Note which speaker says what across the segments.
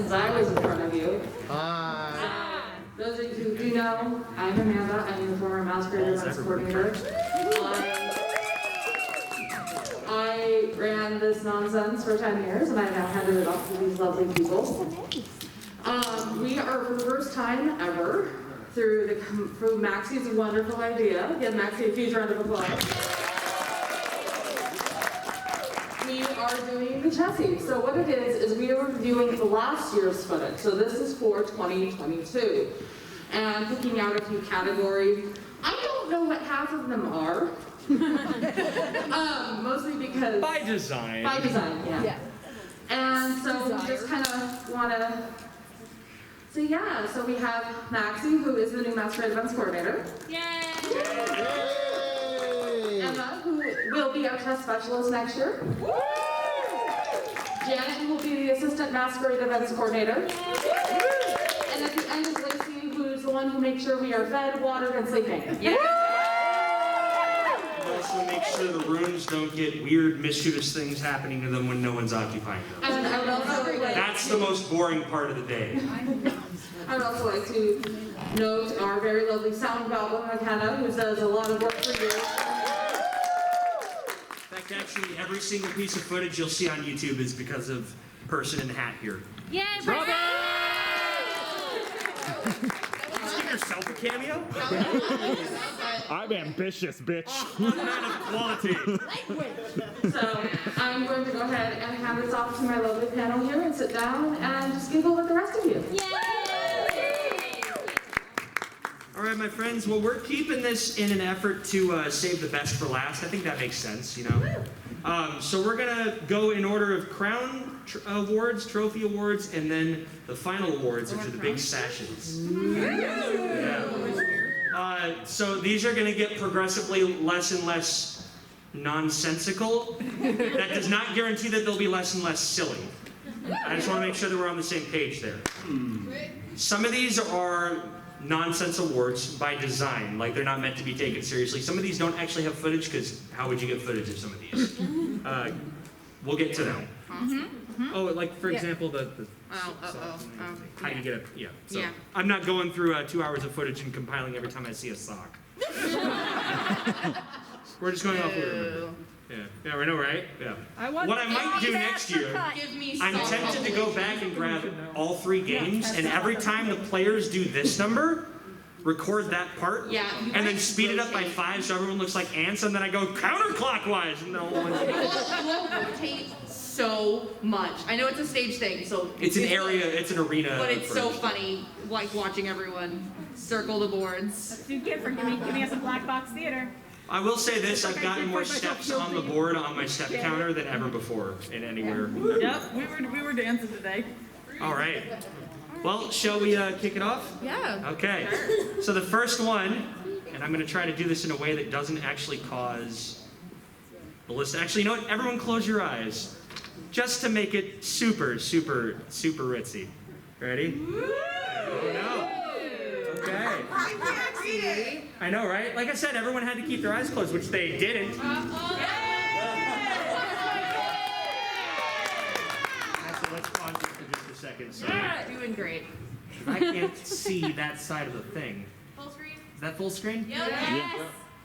Speaker 1: since I was in front of you. Those of you who do know, I'm Amanda. I'm the former masquerade events coordinator. I ran this nonsense for 10 years, and I now handed it off to these lovely people. We are, for the first time ever, through Maxie's wonderful idea. Give Maxie a huge round of applause. We are doing the Chessies. So what it is we are reviewing the last year's footage. So this is for 2022. And picking out a few categories. I don't know what half of them are. Mostly because...
Speaker 2: By design.
Speaker 1: By design, yeah. And so we just kind of want to... So yeah, so we have Maxie, who is the new Masquerade Events Coordinator.
Speaker 3: Yay!
Speaker 1: Emma, who will be our test specialist next year. Janet, who will be the Assistant Masquerade Events Coordinator. And at the end is Lacey, who's the one who makes sure we are fed, watered, and sleeping.
Speaker 2: Also make sure the rooms don't get weird, mischievous things happening to them when no one's occupying them.
Speaker 1: And I would also like
Speaker 2: That's the most boring part of the day.
Speaker 1: I would also like to note our very lovely sound goblin, McKenna, who does a lot of work for you.
Speaker 2: In fact, actually, every single piece of footage you'll see on YouTube is because of the person in the hat here.
Speaker 3: Yay,
Speaker 2: Robert! Did you give yourself a cameo?
Speaker 4: I'm ambitious, bitch.
Speaker 2: Man of quality.
Speaker 1: So I'm going to go ahead and hand this off to my lovely panel here and sit down and just giggle with the rest of you.
Speaker 3: Yay!
Speaker 2: All right, my friends. Well, we're keeping this in an effort to save the best for last. I think that makes sense, you know. So we're gonna go in order of crown awards, trophy awards, and then the final awards, which are the big sashes. Yeah. So these are gonna get progressively less and less nonsensical. That does not guarantee that they'll be less and less silly. I just want to make sure that we're on the same page there. Some of these are nonsense awards by design, like they're not meant to be taken seriously. Some of these don't actually have footage, because how would you get footage of some of these? We'll get to them. Oh, like for example, the how do you get it? Yeah. So
Speaker 3: Yeah.
Speaker 2: I'm not going through 2 hours of footage and compiling every time I see a sock. We're just going off what we remember. Yeah, I know, right? Yeah. What I might do next year, I'm tempted to go back and grab all 3 games, and every time the players do this number, record that part, and then speed it up by 5 so everyone looks like ants, and then I go counterclockwise. And no one's...
Speaker 5: You will rotate so much. I know it's a stage thing, so...
Speaker 2: It's an area, it's an arena.
Speaker 5: But it's so funny, like watching everyone circle the boards.
Speaker 6: That's a gift for giving us a black box theater.
Speaker 2: I will say this, I've gotten more steps on the board on my step counter than ever before in anywhere.
Speaker 6: Yep, we were dancing today.
Speaker 2: All right. Well, shall we kick it off?
Speaker 5: Yeah.
Speaker 2: Okay. So the first one, and I'm going to try to do this in a way that doesn't actually cause ballistic. Actually, you know what? Everyone close your eyes. Just to make it super, super, super ritzy. Ready? Oh, no. Okay.
Speaker 5: I can't read it.
Speaker 2: I know, right? Like I said, everyone had to keep their eyes closed, which they didn't. Actually, let's pause it for just a second. So
Speaker 5: Doing great.
Speaker 2: I can't see that side of the thing.
Speaker 3: Full screen?
Speaker 2: Is that full screen?
Speaker 3: Yes.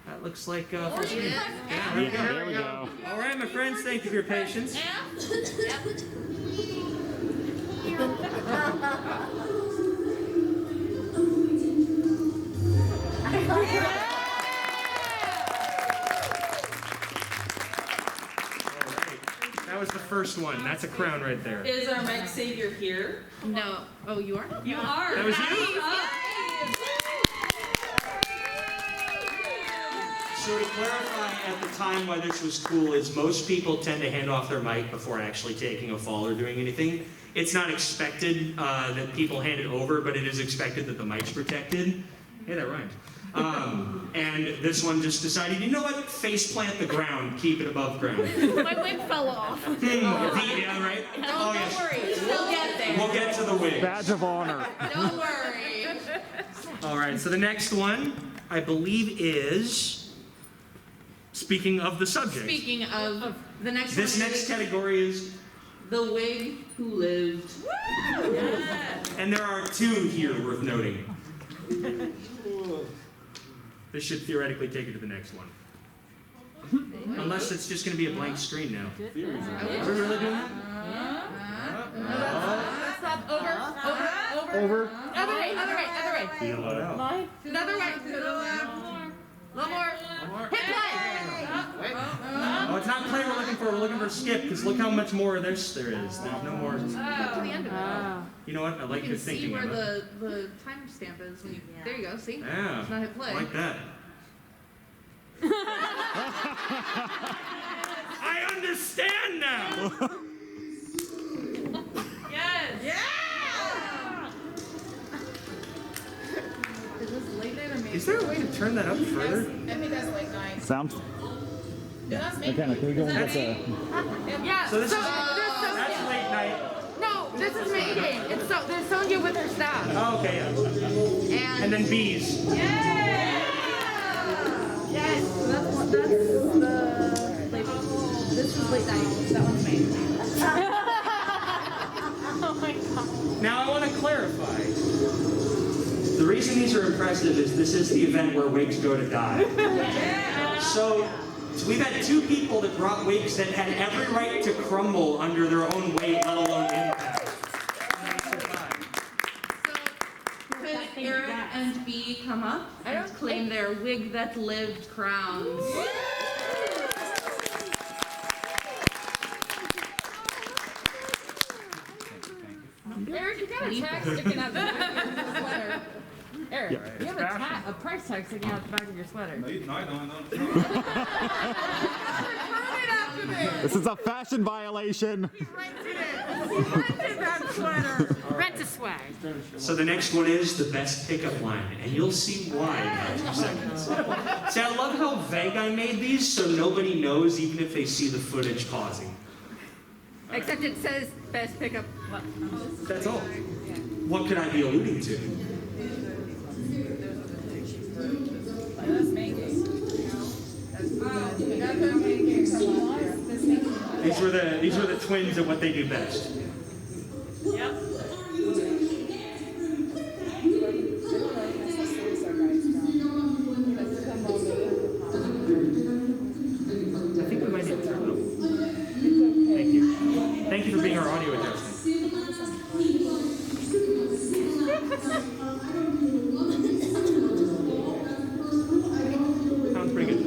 Speaker 2: That looks like full screen.
Speaker 5: Yeah.
Speaker 2: Yeah, there we go. All right, my friends, thank you for your patience. That was the first one. That's a crown right there.
Speaker 1: Is our Mike Savior here?
Speaker 5: No. Oh, you are?
Speaker 1: You are.
Speaker 2: That was you? So to clarify at the time why this was cool is most people tend to hand off their mic before actually taking a fall or doing anything. It's not expected that people hand it over, but it is expected that the mic's protected. Hey, that rhymed. And this one just decided, you know what? Face plant the ground, keep it above ground.
Speaker 3: My wig fell off.
Speaker 2: Yeah, right?
Speaker 5: Don't worry. We'll get there.
Speaker 2: We'll get to the wig.
Speaker 4: Badge of honor.
Speaker 5: Don't worry.
Speaker 2: All right, so the next one, I believe, is speaking of the subject.
Speaker 5: Speaking of the next
Speaker 2: This
Speaker 5: one
Speaker 2: next category is
Speaker 5: the wig who lived.
Speaker 2: All And there are 2 here worth noting. This should theoretically take you to the next one. Unless it's just going to be a blank screen now. Are we really doing that?
Speaker 5: Stop. Over.
Speaker 4: Over.
Speaker 5: Other way.
Speaker 2: Feel it out.
Speaker 5: Another way. A little more. Hit play.
Speaker 2: Oh, it's not play we're looking for. We're looking for skip, because look how much more there is. There's no more.
Speaker 5: Skip to the end of it.
Speaker 2: You know what? I like
Speaker 5: You
Speaker 2: your
Speaker 5: can see
Speaker 2: thinking,
Speaker 5: where
Speaker 2: Emma.
Speaker 5: the timestamp is when you. There you go. See?
Speaker 2: Yeah.
Speaker 5: It's not hit play.
Speaker 2: I like that. I understand now!
Speaker 6: Yes.
Speaker 5: Is this late night or
Speaker 2: Is there a way to turn that up further?
Speaker 6: I think that's late night.
Speaker 4: Sound.
Speaker 6: That's me.
Speaker 4: Okay, can we go and get the?
Speaker 5: Yeah.
Speaker 2: So this is
Speaker 5: there's
Speaker 2: that's late night.
Speaker 5: No, this is making. It's so there's Sonia with her staff.
Speaker 2: Oh, okay, yeah. And then bees.
Speaker 5: Yes. That's the. This is late night. That one's me. Oh my god.
Speaker 2: Now I want to clarify. The reason these are impressive is this is the event where wigs go to die. So we've had 2 people that brought wigs that had every right to crumble under their own weight, let alone impact.
Speaker 5: So could Eric and B come up and claim their wig that lived crowns?
Speaker 3: Eric, you got a tag sticking out the back of your sweater. Eric, you have a price tag sticking out the back of your sweater.
Speaker 7: No, I don't.
Speaker 4: This is a fashion violation.
Speaker 3: Rent a swag.
Speaker 2: So the next one is the best pickup line, and you'll see why in about 2 seconds. See, I love how vague I made these so nobody knows even if they see the footage pausing.
Speaker 3: Except it says best pickup.
Speaker 2: That's all. What could I be alluding to? These were the twins at what they do best.
Speaker 6: Yep.
Speaker 2: I think we might need to turn them. Thank you. Thank you for being our audio adjustment. Sounds pretty good.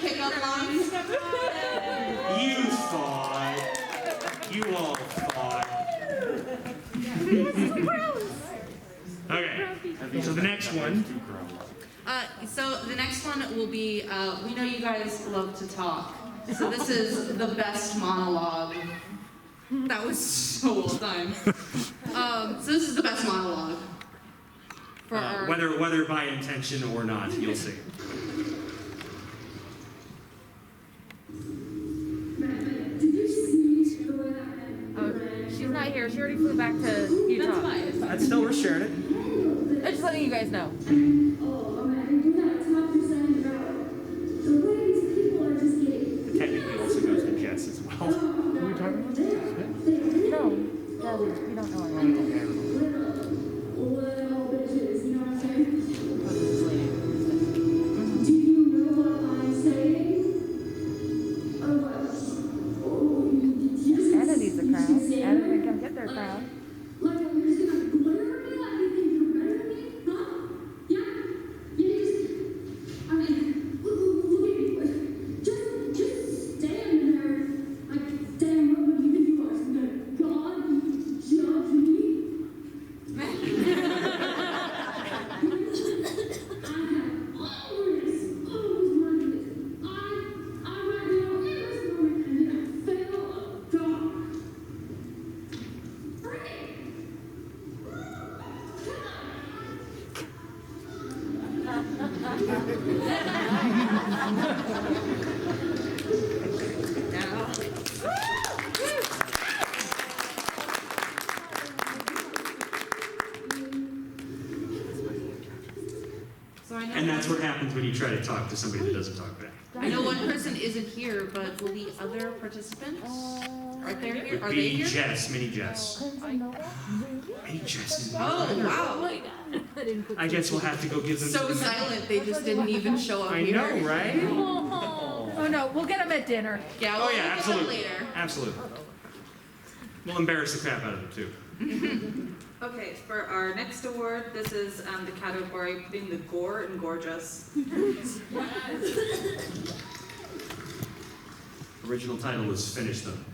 Speaker 5: Pickup lines.
Speaker 2: You thought. You all thought. Okay. So the next one.
Speaker 5: So the next one will be, we know you guys love to talk. So this is the best monologue. That was so well done. So this is the best monologue. For our...
Speaker 2: Whether by intention or not, you'll see.
Speaker 3: She's not here. She already flew back to Utah.
Speaker 2: That's still, we're sharing it.
Speaker 3: I'm just letting you guys know.
Speaker 2: It technically also goes to Jess as well.
Speaker 3: No, Daddy, we don't know Anna needs a crown. Anna didn't come get their crown.
Speaker 2: And that's what happens when you try to talk to somebody that doesn't talk back.
Speaker 5: I know one person isn't here, but will the other participants? Are they here?
Speaker 2: Would
Speaker 5: Are they
Speaker 2: be
Speaker 5: here?
Speaker 2: Jess, Mini Jess. Mini Jess is
Speaker 5: Oh, wow.
Speaker 2: I guess we'll have to go give them
Speaker 5: So
Speaker 2: to the
Speaker 5: silent, they just didn't even show up
Speaker 2: I
Speaker 5: here.
Speaker 2: know, right?
Speaker 3: Oh no, we'll get them at dinner.
Speaker 5: Yeah,
Speaker 2: Oh
Speaker 5: we'll
Speaker 2: yeah,
Speaker 5: look at them
Speaker 2: absolutely.
Speaker 5: later.
Speaker 2: Absolutely. We'll embarrass the crap out of them too.
Speaker 7: Okay, for our next award, this is the category putting the gore in gorgeous.
Speaker 2: Original title was Finish Them.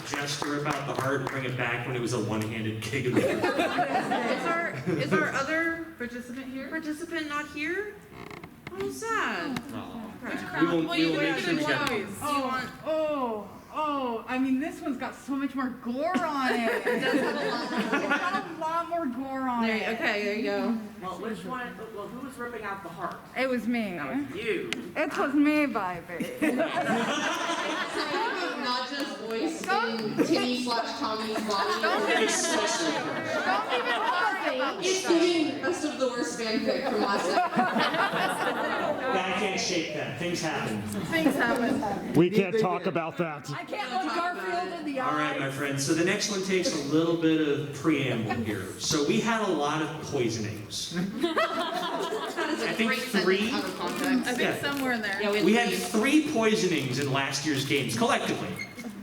Speaker 2: Gesture about the heart and bring it back when it was a one-handed kick.
Speaker 5: Is our other participant not here? Oh, sad.
Speaker 2: We will make sure we get
Speaker 3: I mean, this one's got so much more gore on it.
Speaker 5: It does have a lot more.
Speaker 3: It's got a lot more gore on it.
Speaker 5: Okay, there you go.
Speaker 8: Well, which one? Well, who was ripping out the heart?
Speaker 3: It was me.
Speaker 8: That was you.
Speaker 3: It was me, baby.
Speaker 5: Not just voicing Timmy/Tommy's body.
Speaker 3: Don't even
Speaker 5: It's giving best of the worst fanfic from last night.
Speaker 2: I can't shake that. Things happen.
Speaker 3: Things happen.
Speaker 4: We can't talk about that.
Speaker 3: I can't look Garfield in the eye.
Speaker 2: All right, my friends. So the next one takes a little bit of preamble here. So we had a lot of poisonings.
Speaker 5: I
Speaker 2: think three.
Speaker 5: Out of context.
Speaker 3: I think somewhere in there.
Speaker 5: Yeah,
Speaker 2: We had 3 poisonings in last year's games, collectively.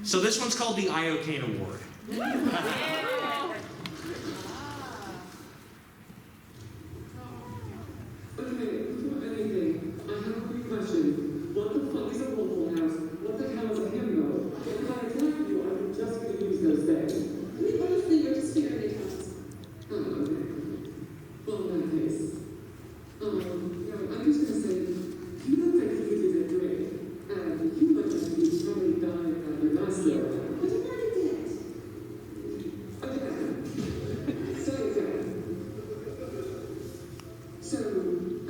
Speaker 2: So this one's called the Iocane Award.
Speaker 9: What the fuck is a Waffle House? What the hell is a hymnal? If I attack you, I'm just going to use those things. Honestly, you're just scaring me. Oh, okay. Well, in that case, I'm just going to say, you look like you did a drink, and you look like you probably died at your last year. But you already did. Okay. So you go. So, I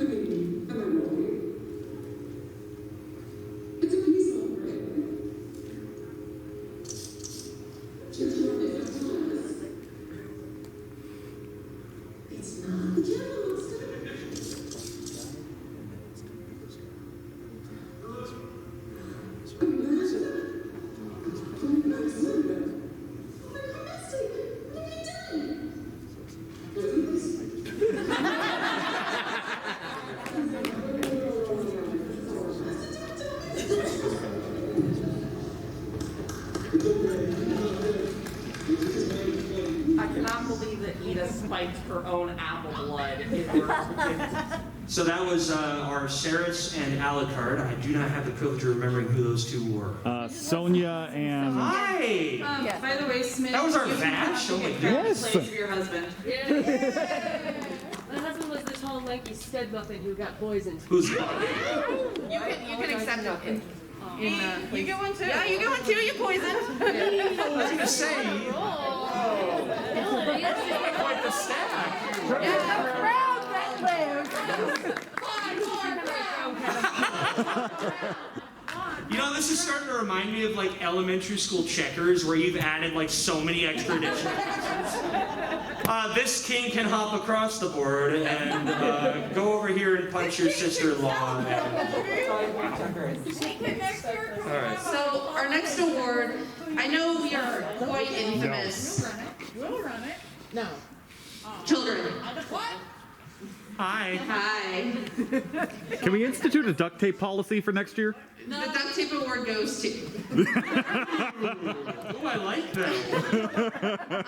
Speaker 9: mean, am I wrong? It's a peace offering. Just run it for Thomas. It's not the Java monster.
Speaker 8: I cannot believe that Ida spiked her own apple blood in her.
Speaker 2: So that was our Saris and Alucard. I do not have the privilege of remembering who those 2 were.
Speaker 4: Sonia and...
Speaker 2: Hi!
Speaker 7: By the way, Smith,
Speaker 2: That was our
Speaker 7: you
Speaker 2: Vash? Oh my
Speaker 7: can
Speaker 2: goodness.
Speaker 7: place of your husband.
Speaker 6: My husband was the tall
Speaker 3: lanky stead muffin who got poisoned.
Speaker 2: Who's
Speaker 5: You can accept it.
Speaker 7: You get one too.
Speaker 5: Yeah, you get one too. You poisoned.
Speaker 2: I was gonna say. Quite the stack. You know, this is starting to remind me of like elementary school checkers where you've added like so many extra additional pieces. This king can hop across the board and go over here and punch your sister-in-law. Alright.
Speaker 5: So our next award, I know we are quite infamous.
Speaker 3: We'll run it. No.
Speaker 5: Children.
Speaker 3: What?
Speaker 2: Hi.
Speaker 5: Hi.
Speaker 4: Can we institute a duct tape policy for next year?
Speaker 5: The duct tape award goes to.
Speaker 2: Oh, I like that.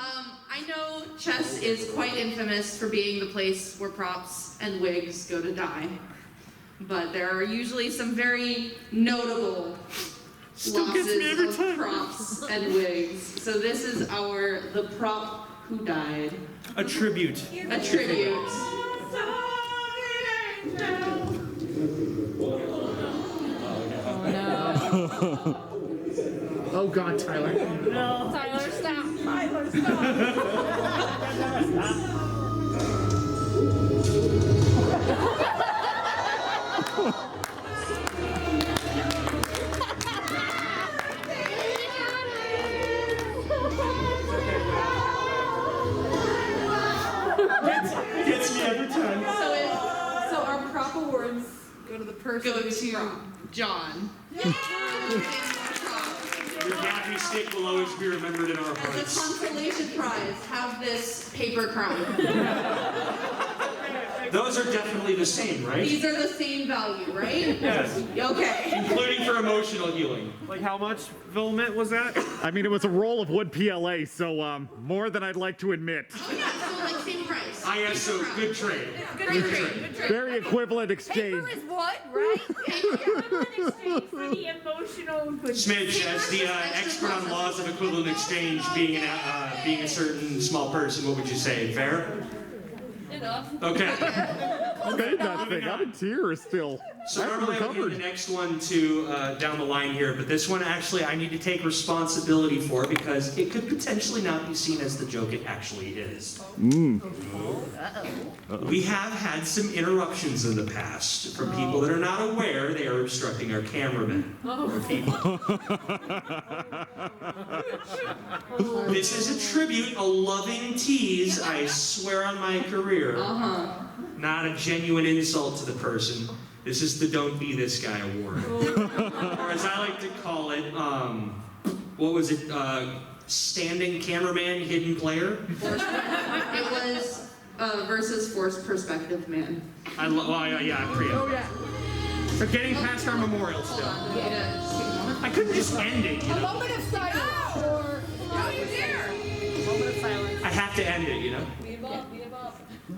Speaker 5: I know Chess is quite infamous for being the place where props and wigs go to die. But there are usually some very notable losses of props and wigs. So this is the prop who died.
Speaker 2: A tribute.
Speaker 5: A tribute.
Speaker 8: Oh God, Tyler.
Speaker 3: No. Tyler, stop. Tyler,
Speaker 2: Gets me every time.
Speaker 7: So our prop awards go to the person.
Speaker 5: Go to John.
Speaker 2: Your gaffy stick will always be remembered in our
Speaker 5: As a
Speaker 2: hearts.
Speaker 5: consolation prize, have this paper crown.
Speaker 2: Those are definitely the same, right?
Speaker 5: These are the same value, right?
Speaker 2: Yes.
Speaker 5: Okay.
Speaker 2: Including for emotional healing.
Speaker 10: Like how much filament was that?
Speaker 4: I mean, it was a roll of wood PLA, so more than I'd like to admit.
Speaker 5: Oh yeah, so like same price.
Speaker 2: So good trade.
Speaker 5: Good trade.
Speaker 4: Very equivalent exchange.
Speaker 3: is what, right? Exchange for the emotional.
Speaker 2: Smidge, as the expert on laws of equivalent exchange, being a certain small person, what would you say? Fair?
Speaker 3: Enough.
Speaker 2: Okay.
Speaker 4: Made that thing. I'm in tears still.
Speaker 2: So
Speaker 4: I haven't
Speaker 2: normally I would give
Speaker 4: recovered.
Speaker 2: the next one to down the line here, but this one actually I need to take responsibility for because it could potentially not be seen as the joke it actually is. We have had some interruptions in the past from people that are not aware they are obstructing our cameramen. This is a tribute, a loving tease, I swear on my career. Not a genuine insult to the person. This is the Don't Be This Guy award. Or as I like to call it, what was it? Standing cameraman, hidden player?
Speaker 5: It was versus forced perspective man.
Speaker 2: I'm pretty.
Speaker 3: Oh yeah.
Speaker 2: So getting past our memorial still. I couldn't just end it, you
Speaker 3: A
Speaker 2: know?
Speaker 3: moment of silence for.
Speaker 5: No, you dare!
Speaker 3: Moment of silence.
Speaker 2: I have to end it, you know?
Speaker 3: Be above.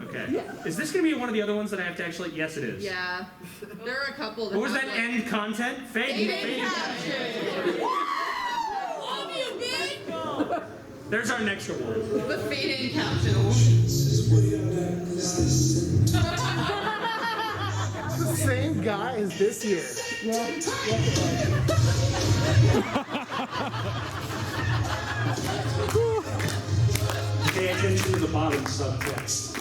Speaker 2: Okay. Is this going to be one of the other ones that I have to actually... Yes, it is.
Speaker 5: Yeah. There are a couple that
Speaker 2: What was
Speaker 5: have,
Speaker 2: that
Speaker 5: like,
Speaker 2: end content? Fade.
Speaker 5: Love you, bitch!
Speaker 2: There's our next award.
Speaker 5: The fading caption award.
Speaker 8: The same guy as this year.
Speaker 2: Pay attention to the bottom subtext.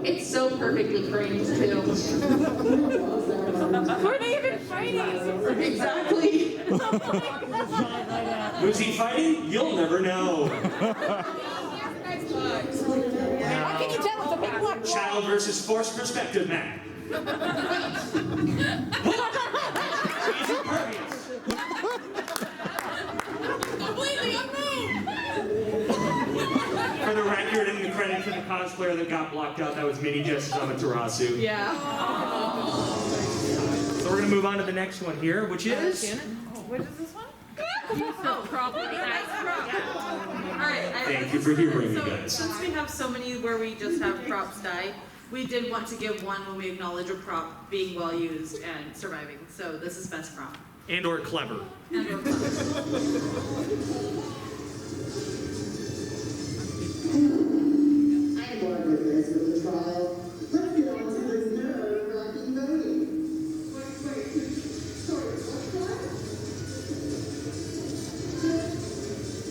Speaker 5: It's so perfectly framed, too.
Speaker 3: Were they even fighting?
Speaker 5: Exactly.
Speaker 2: Who's he fighting? You'll never know.
Speaker 3: How can you tell it's a big one?
Speaker 2: Child versus forced perspective man. He's impervious.
Speaker 5: Completely unmoved.
Speaker 2: For the record and the credit to the cosplayer that got blocked out, that was Mini Jess's Amaterasu.
Speaker 5: Yeah.
Speaker 2: So we're going to move on to the next one here, which is...
Speaker 7: What is this one?
Speaker 3: Property.
Speaker 7: Alright.
Speaker 2: Thank you for hearing me, guys.
Speaker 7: Since we have so many where we just have props die, we did want to give one when we acknowledge a prop being well used and surviving. So this is best prop.
Speaker 2: And or clever.
Speaker 7: and/or clever.
Speaker 9: I'm bored with this with the trial. Let's get on to this nerve-wracking voting. Wait, sorry, what's that?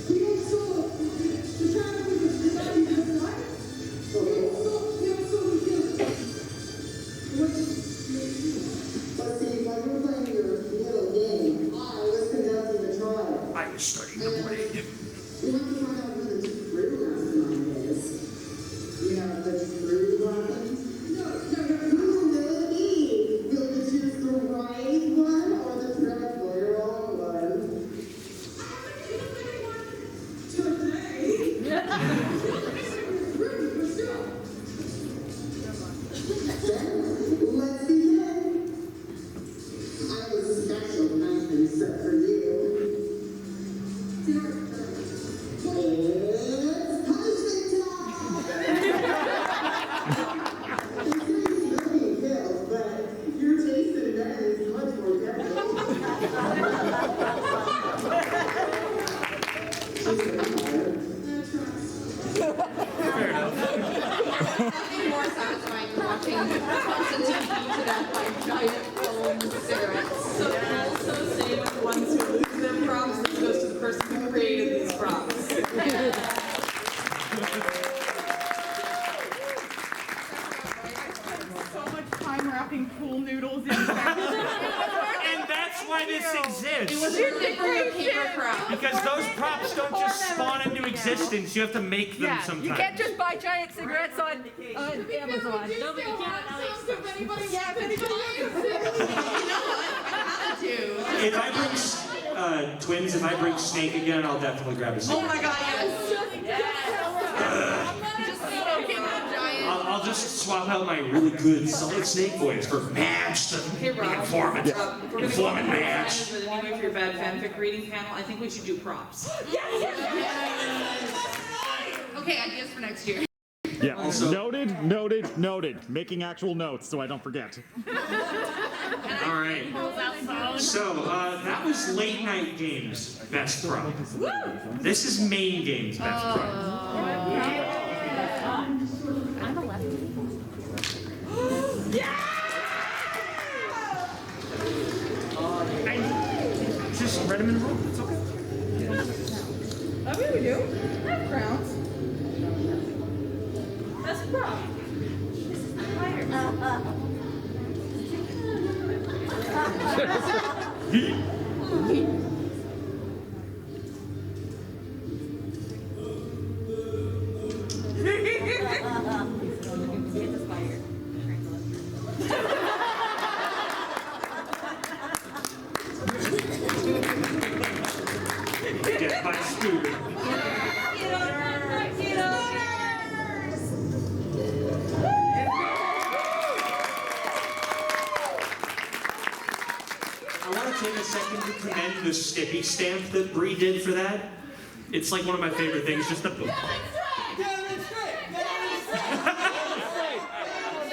Speaker 9: We don't solve the trial with the body this night. We don't solve the Let's see, while you were playing your little game, I was conducting the trial.
Speaker 2: I was studying the blade.
Speaker 9: We have to find out who the true mastermind is. You know, the true weapons? No. Who will it be? Will you choose the right one or the dreadful wrong one? Today? Then, let's begin. I have a special punishment set for you. It's punishment time! It's really pills, but your taste in that is much more deadly. She's a vampire.
Speaker 2: Fair enough.
Speaker 5: Nothing more satisfying than watching Constantine eat to death by giant foam cigarettes.
Speaker 7: So also same with the ones who lose their props, this goes to the person who created these props.
Speaker 3: So much time wrapping pool noodles in
Speaker 2: And that's why this exists.
Speaker 5: It was your different paper crop.
Speaker 2: Because those props don't just spawn into existence. You have to make them sometimes.
Speaker 3: You can't just buy giant cigarettes on Amazon.
Speaker 6: No, but you can't on AliExpress. If anybody
Speaker 5: You know what? I had to.
Speaker 2: If I bring twins, if I bring Snake again, I'll definitely grab a Snake.
Speaker 5: Oh my god, yes. Just smoking a giant.
Speaker 2: I'll just swap out my really good Solid Snake voice for Madge, the
Speaker 7: Hey Rob,
Speaker 2: informant.
Speaker 7: Rob, if we're gonna go
Speaker 2: Informant
Speaker 7: on
Speaker 2: Madge.
Speaker 7: but anyway for your bad fanfic reading panel, I think we should do props.
Speaker 5: Okay, ideas for next year.
Speaker 4: Yeah.
Speaker 2: Also-
Speaker 4: Noted. Making actual notes so I don't forget.
Speaker 2: All right. So that was late night games best prop. This is main games best prop.
Speaker 3: I'm a lefty.
Speaker 2: Just read them in a row. It's okay.
Speaker 3: I mean, we do. I have crowns. That's a prop.
Speaker 2: Get by Scooby. I want to take a second to commend the sticky stamp that Bree did for that. It's like one of my favorite things, just the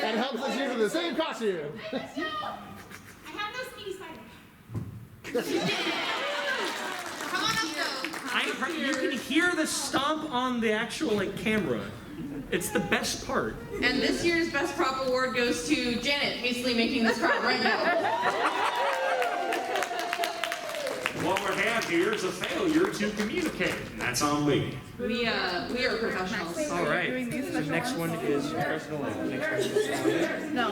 Speaker 4: That helps us use the same costume.
Speaker 6: I have no speedy spider.
Speaker 5: Come on up, though.
Speaker 2: you can hear the stomp on the actual camera. It's the best part.
Speaker 5: And this year's Best Prop Award goes to Janet, hastily making this prop right now.
Speaker 2: What we have here is a failure to communicate, and that's on me.
Speaker 5: We are professionals.
Speaker 2: All right. The next one is
Speaker 3: No.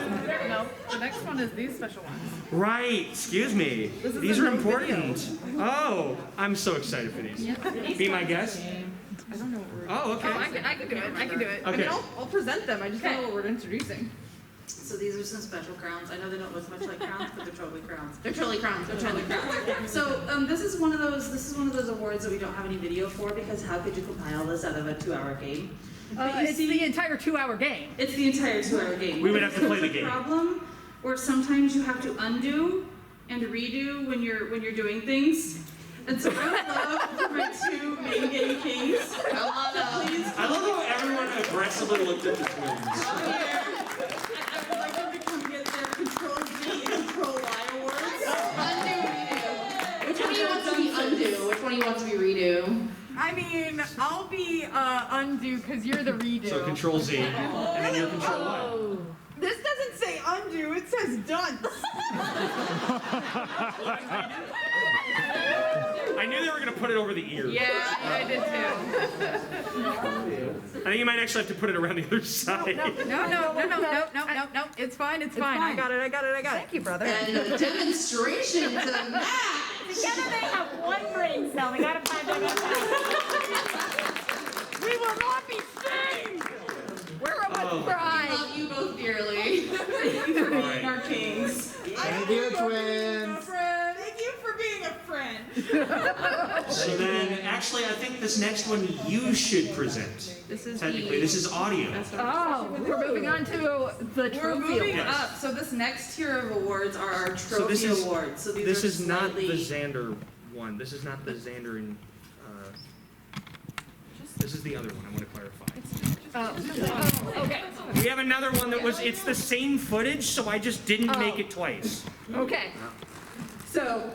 Speaker 3: The next one is these special ones.
Speaker 2: right. Excuse me. These are important. Oh, I'm so excited for these. Be my guest.
Speaker 3: I don't know what we're.
Speaker 2: Oh, okay.
Speaker 3: I can do it. I
Speaker 2: Okay.
Speaker 3: mean, I'll present them. I just don't know what we're introducing.
Speaker 7: So these are some special crowns. I know they don't look much like crowns, but they're totally crowns.
Speaker 5: They're totally crowns. They're totally crowns.
Speaker 7: So this is one of those awards that we don't have any video for because how could you compile this out of a 2-hour game? But you
Speaker 3: It's
Speaker 7: see,
Speaker 3: the entire 2-hour game.
Speaker 7: it's the entire 2-hour game.
Speaker 2: We would have to play the
Speaker 7: There's a
Speaker 2: game.
Speaker 7: problem where sometimes you have to undo and redo when you're doing things. And so I would love for my two main game kings.
Speaker 5: Come on up.
Speaker 7: Please
Speaker 2: I love how everyone aggressively looked at the twins.
Speaker 7: come here. I would like them to come get their Control G and Control Y awards.
Speaker 5: Undo, redo.
Speaker 3: I'll be undo because you're the redo.
Speaker 2: So Control Z, and then you'll Control Y.
Speaker 3: This doesn't say undo, it says dunce.
Speaker 2: I knew they were gonna put it over the ear.
Speaker 3: Yeah, I did too.
Speaker 2: I think you might actually have to put it around the other side.
Speaker 3: No. It's fine. It's fine. I got it. Thank you, brother.
Speaker 5: And a demonstration to Matt.
Speaker 6: Together they have one brain cell. We gotta find out.
Speaker 3: We will not be seen. We're a
Speaker 5: We love you both dearly.
Speaker 7: Thank you for being our kings.
Speaker 4: Thank you, twins.
Speaker 7: Thank you for being a friend.
Speaker 2: So then, actually, I think this next one you should present.
Speaker 5: This is
Speaker 2: Technically, this is audio.
Speaker 3: Oh, we're moving on to the
Speaker 7: We're
Speaker 3: trophy
Speaker 7: moving
Speaker 3: award.
Speaker 7: up. So this next tier of awards are our trophy
Speaker 2: this is-
Speaker 7: awards. So these
Speaker 2: This
Speaker 7: are
Speaker 2: is not the
Speaker 7: slightly-
Speaker 2: Xander one. This is not the Xander in. This is the other one. I want to clarify.
Speaker 3: Okay.
Speaker 2: We have another one that was. It's the same footage, so I just didn't make it twice.
Speaker 3: Okay. So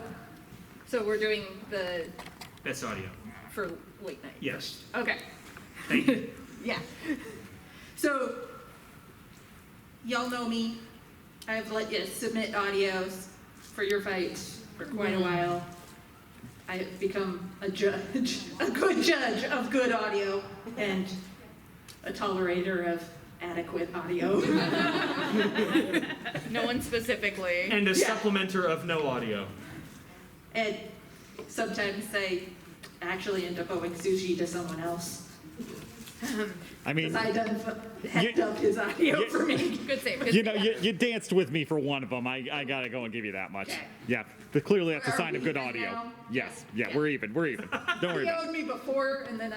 Speaker 3: we're doing the
Speaker 2: Best audio.
Speaker 3: for late night.
Speaker 2: Yes.
Speaker 3: Okay.
Speaker 2: Thank you.
Speaker 3: Yeah.
Speaker 7: So, y'all know me. I've let you submit audios for your fights for quite a while. I have become a judge, a good judge of good audio, and a tolerator of adequate audio.
Speaker 3: No one specifically.
Speaker 2: And a supplementer of no audio.
Speaker 7: And sometimes I actually end up owing sushi to someone else.
Speaker 4: I mean,
Speaker 7: I done hecked up his audio for me.
Speaker 3: Good save. Good
Speaker 4: you
Speaker 3: save.
Speaker 4: know, you danced with me for one of them. I gotta go and give you that much.
Speaker 7: Okay.
Speaker 4: Yeah, but clearly that's a
Speaker 7: Are
Speaker 4: sign of
Speaker 7: we
Speaker 4: good
Speaker 7: even
Speaker 4: audio.
Speaker 7: now?
Speaker 4: Yes, yeah, we're even. Don't worry
Speaker 7: He
Speaker 4: about
Speaker 7: owed me before, and then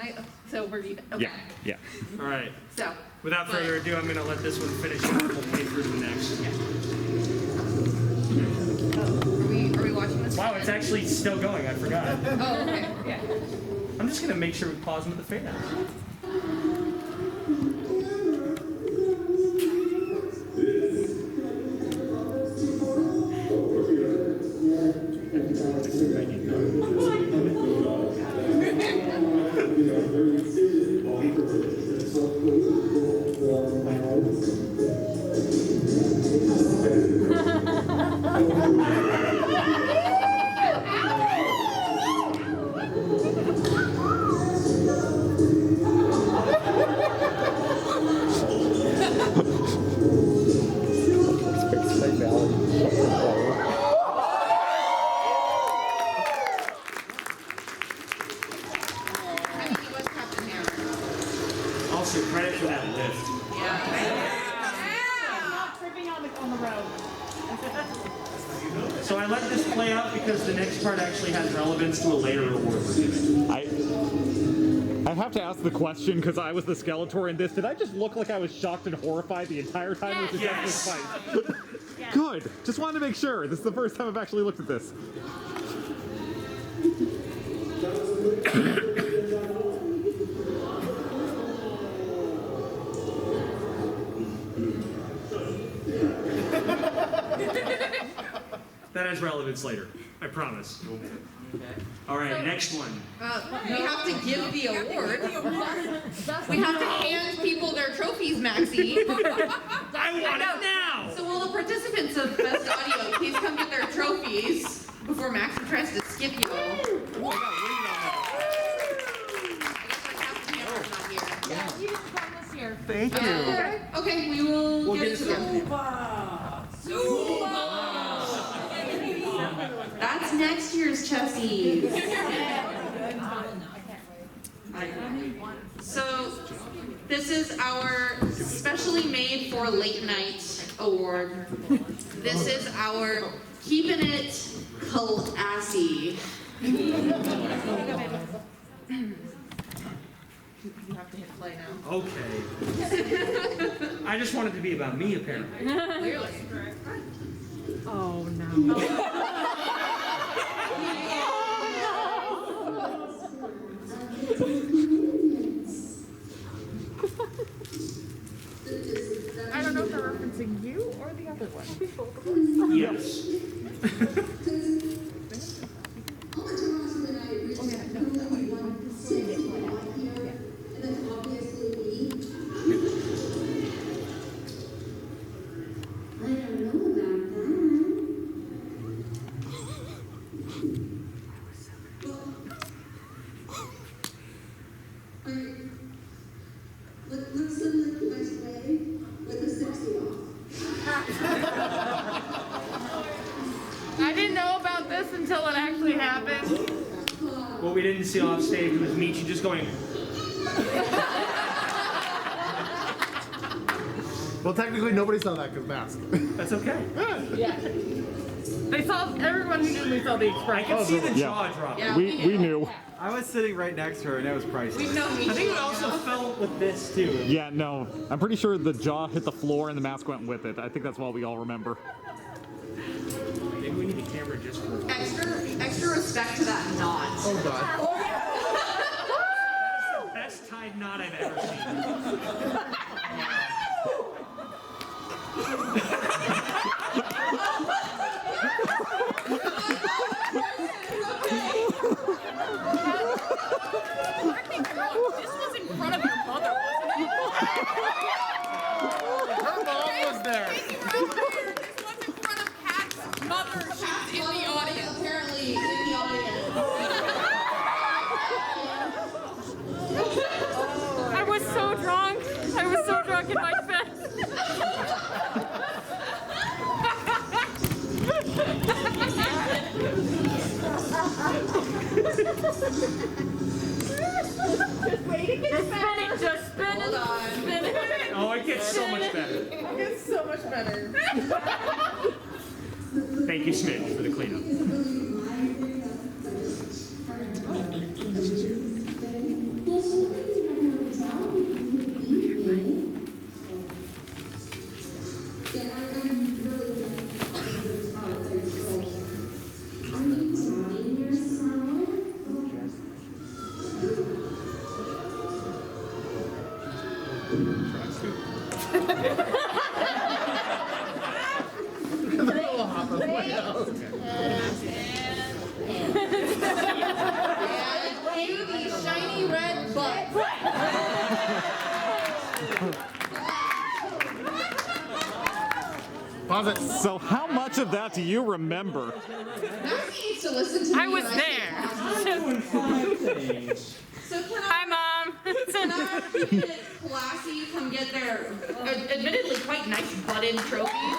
Speaker 7: so we're even.
Speaker 4: it.
Speaker 7: Okay.
Speaker 4: Yeah.
Speaker 2: All right.
Speaker 7: So,
Speaker 2: Without further ado, I'm going to let this one finish up. We'll play through the next.
Speaker 3: Are we watching this?
Speaker 2: Wow, it's actually still going. I forgot.
Speaker 3: Oh, okay. Yeah.
Speaker 2: I'm just going to make sure we pause them at the fade out. Also, credit for that lift.
Speaker 6: Not tripping on the road.
Speaker 2: So I let this play out because the next part actually has relevance to a later award we're giving.
Speaker 4: I have to ask the question because I was the Skeletor in this. Did I just look like I was shocked and horrified the entire time it was a
Speaker 2: Yes.
Speaker 4: Justice fight? Good. Just wanted to make sure. This is the first time I've actually looked at this.
Speaker 2: That has relevance later. I promise. All right, next one.
Speaker 5: We have to give the award. We have to hand people their trophies, Maxie.
Speaker 2: I want it now!
Speaker 5: So will the participants of Best Audio please come get their trophies before Maxie tries to skip you all? I guess our captain Hammer's not here.
Speaker 3: Yeah, you didn't come this year.
Speaker 4: Thank you.
Speaker 5: Okay, we will get it to them. That's next year's Chessies. So this is our specially made for late night award. This is our keeping it classy. You have to hit play now.
Speaker 2: Okay. I just want it to be about me, apparently.
Speaker 5: Clearly.
Speaker 3: Oh no. I don't know if they're referencing you or the other one.
Speaker 2: Yes.
Speaker 3: until it actually happened.
Speaker 2: What we didn't see off stage was Michi just going.
Speaker 11: Well, technically, nobody saw that because mask.
Speaker 2: That's okay.
Speaker 3: Yeah. They saw, everyone who knew me saw the
Speaker 2: I
Speaker 3: expression.
Speaker 2: can see the jaw drop.
Speaker 5: Yeah,
Speaker 4: We knew.
Speaker 12: I was sitting right next to her and it was priceless.
Speaker 5: We've known
Speaker 2: I think it also felt with this too.
Speaker 4: Yeah, no. I'm pretty sure the jaw hit the floor and the mask went with it. I think that's what we all remember.
Speaker 2: Maybe we need a camera just for.
Speaker 5: Extra respect to that knot.
Speaker 11: Oh god.
Speaker 2: Best tied knot I've ever seen.
Speaker 3: This was in front of your mother, wasn't it?
Speaker 11: Her mom was there.
Speaker 3: This was in front of Pat's mother. She was in the audience.
Speaker 5: Apparently in the audience.
Speaker 3: I was so drunk. I was so drunk in my bed. Just spin it.
Speaker 5: Hold on.
Speaker 3: Spin it.
Speaker 2: Oh, it gets so much better.
Speaker 3: It gets so much better.
Speaker 2: Thank you, Smith, for the cleanup.
Speaker 5: And cue the shiny red butt.
Speaker 11: Pause it.
Speaker 4: So how much of that do you remember?
Speaker 5: Maxie used to listen to me.
Speaker 3: I was
Speaker 5: when
Speaker 3: there.
Speaker 5: So can
Speaker 3: Hi, Mom.
Speaker 5: Can our keep it classy come get their admittedly quite nice button trophies?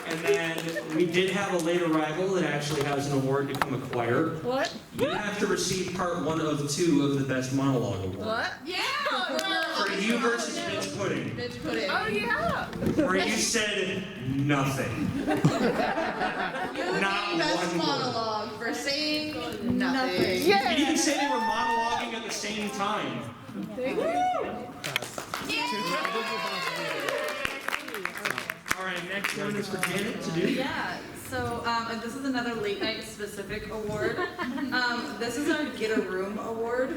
Speaker 2: And then we did have a late arrival that actually has an award to come acquire.
Speaker 3: What?
Speaker 2: You have to receive part 1 of 2 of the Best Monologue Award.
Speaker 3: What?
Speaker 5: Yeah!
Speaker 2: For you versus Bitch Pudding,
Speaker 5: Bitch pudding.
Speaker 3: Oh, yeah.
Speaker 2: where you said nothing.
Speaker 5: You
Speaker 2: Not
Speaker 5: the best
Speaker 2: one word.
Speaker 5: monologue for saying nothing.
Speaker 2: You could even say they were monologuing at the same time. All right, next one is for Janet to do.
Speaker 7: Yeah, so this is another late night specific award. This is our Get a Room award.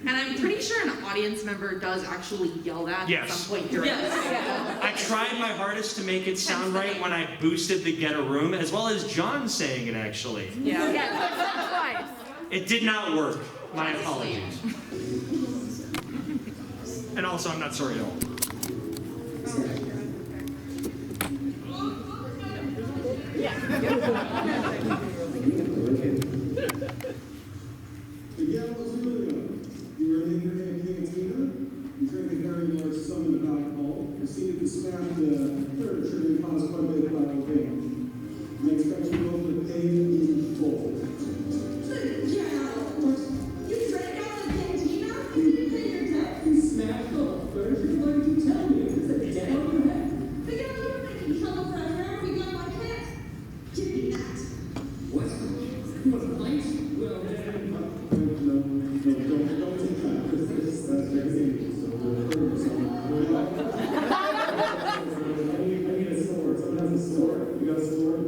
Speaker 5: And I'm pretty sure an audience member does actually yell that at
Speaker 2: Yes.
Speaker 5: some point during this.
Speaker 2: I tried my hardest to make it sound right when I boosted the Get a Room, as well as John saying it actually.
Speaker 3: Yeah. Yeah, twice.
Speaker 2: It did not work. My apologies. And also, I'm not sorry at all.
Speaker 9: Miguel Ozuna, you were in here in Cantina. You drank a very large sum of alcohol. Proceeded to smash the furniture and cause quite a bit of collateral damage. I expect you both to pay in full. You drank out of the cantina? You didn't pay your debt. You smashed the furniture? What did you tell me? It's a debt on your head. Miguel, you're making trouble for everyone. We got my cat. Give me that. What? You want a fight? Well, then, no, don't take that. That's very dangerous. So we'll hurt yourself. I need a sword. Someone has a sword. You got a sword?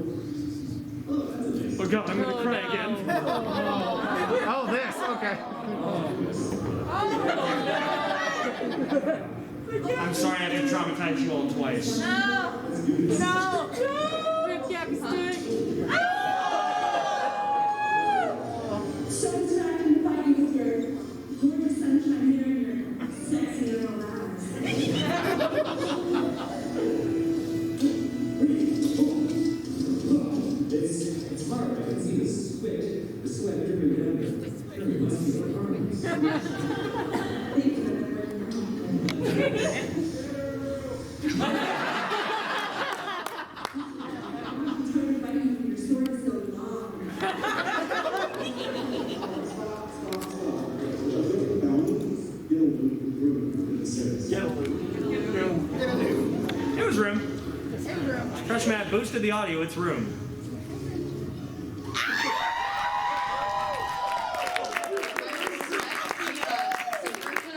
Speaker 9: Oh, that's a nice.
Speaker 2: Oh God, I'm gonna cry again.
Speaker 11: Oh, this. Okay.
Speaker 2: I'm sorry I have to traumatize you all twice.
Speaker 3: No. Rip Gap stick.
Speaker 9: So tired and fighting with your gorgeous sunshine here and your sexy little eyes. It's hard. I can see the sweat dripping down your muscular arms. Thank you.
Speaker 2: was room. Crush Matt boosted the audio. It's room.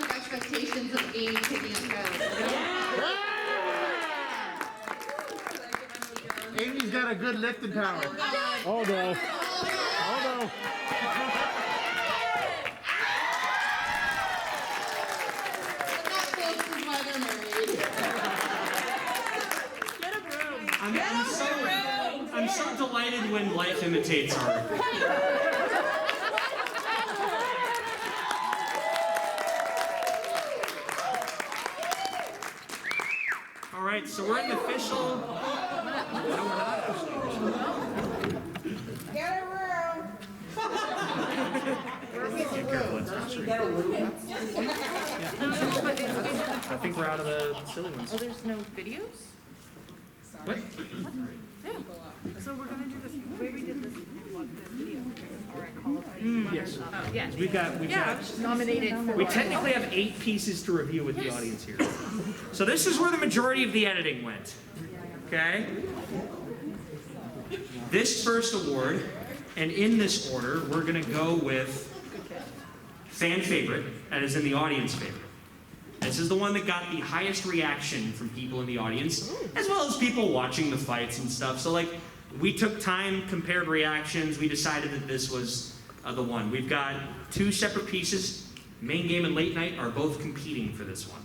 Speaker 5: Expectations of Amy taking a crowd.
Speaker 11: Amy's got a good lifting power.
Speaker 4: Oh no. Oh no.
Speaker 2: I'm so delighted when life imitates art. All right, so we're in the official. No, we're not.
Speaker 6: Get a room.
Speaker 2: I think we're out of the silly ones.
Speaker 5: Oh, there's no videos?
Speaker 2: What?
Speaker 3: So we're gonna do this, the way we did this video, or I call it.
Speaker 2: Yes.
Speaker 3: Oh, yeah.
Speaker 2: We've got.
Speaker 3: I was just nominated for.
Speaker 2: We technically have 8 pieces to review with the audience here. So this is where the majority of the editing went. Okay? This first award, and in this order, we're going to go with fan favorite, as in the audience favorite. This is the one that got the highest reaction from people in the audience, as well as people watching the fights and stuff. So like, we took time, compared reactions, we decided that this was the one. We've got 2 separate pieces. Main game and late night are both competing for this one.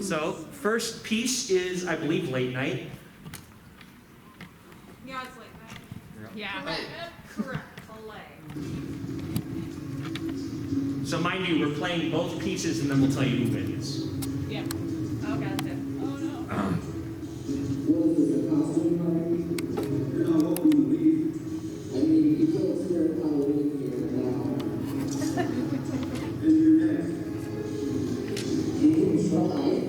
Speaker 2: So, first piece is, I believe, late night.
Speaker 3: Yeah, it's like that. Yeah. Correct.
Speaker 2: So mind you, we're playing both pieces and then we'll tell you who wins.
Speaker 3: Yeah. Oh, gotcha. Oh no.
Speaker 9: What is this, a costume party? You're not welcome to leave. I mean, you can't spirit Halloween here now. And you're next. You can try.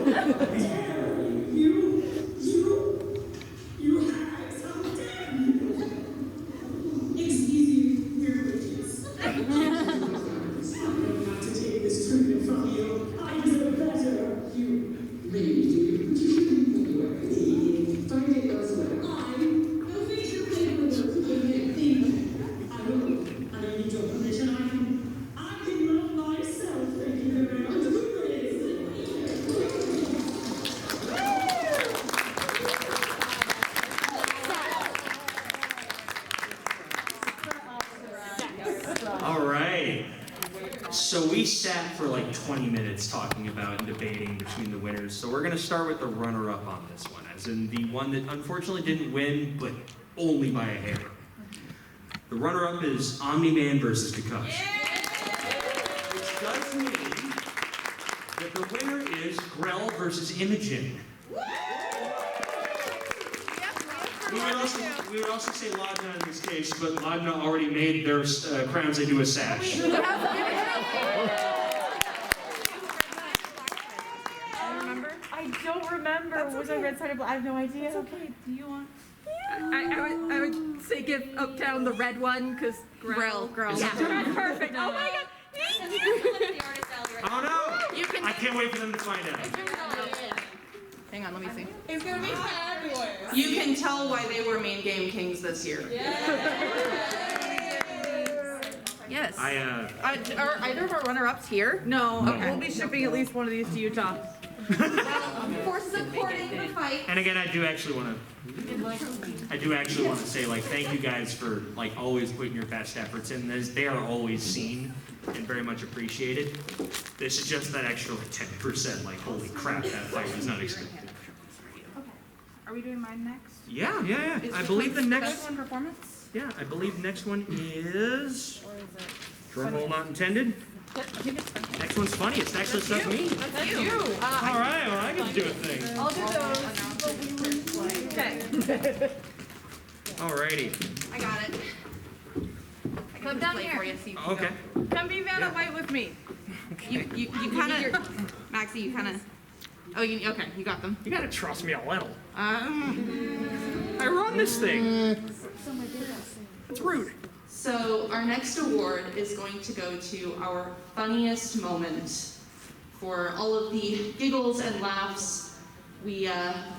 Speaker 9: You guys, how dare you? Excuse you, we're witches. I'm going not to take this treatment from you. I deserve better. You maybe do. Find it elsewhere. I'll fix your paperwork to give me a thing. I will. I don't need your permission. I can love myself. Thank you very much.
Speaker 2: All right. So we sat for like 20 minutes talking about and debating between the winners. So we're going to start with the runner-up on this one, as in the one that unfortunately didn't win, but only by a hair. The runner-up is Omni-Man versus Kakashi. Which does mean that the winner is Grell versus Imogen. We would also say Ladna in this case, but Ladna already made their crowns into a sash.
Speaker 6: I don't remember. Was I red side or black? I have no idea. It's okay. Do you want?
Speaker 7: I would say give Uptown the red one, because Grell.
Speaker 6: Yeah. Perfect. Oh my god. Thank you.
Speaker 2: Oh no! I can't wait for them to find out.
Speaker 5: Hang on, let me see.
Speaker 3: It's gonna be fabulous.
Speaker 5: You can tell why they were main game kings this year. Yes.
Speaker 7: Are either of our runner-ups here?
Speaker 6: No.
Speaker 7: Okay.
Speaker 6: We'll be shipping at least one of these to Utah.
Speaker 5: For supporting the fight.
Speaker 2: And again, I do actually want to say, like, thank you guys for, like, always putting your best efforts in this. They are always seen and very much appreciated. This is just that extra, like, 10%. Like, holy crap, that fight was not expected.
Speaker 6: Are we doing mine next?
Speaker 2: Yeah. I believe the next
Speaker 5: one performance?
Speaker 2: Yeah, I believe next one is. Drum roll not intended. Next one's funny. It's actually stuff me.
Speaker 6: That's you.
Speaker 2: All right, well, I get to do a thing.
Speaker 6: I'll do those. Okay.
Speaker 2: Alrighty.
Speaker 5: I got it. I
Speaker 6: Come
Speaker 5: can
Speaker 6: down
Speaker 5: play
Speaker 6: here.
Speaker 5: for you. So you can
Speaker 2: Okay.
Speaker 6: Come be Vanna White with me.
Speaker 5: You kind of, Maxie, you kind of. Oh, okay, you got them.
Speaker 2: You gotta trust me a little.
Speaker 5: I
Speaker 2: run this thing. That's rude.
Speaker 5: So our next award is going to go to our funniest moment. For all of the giggles and laughs, we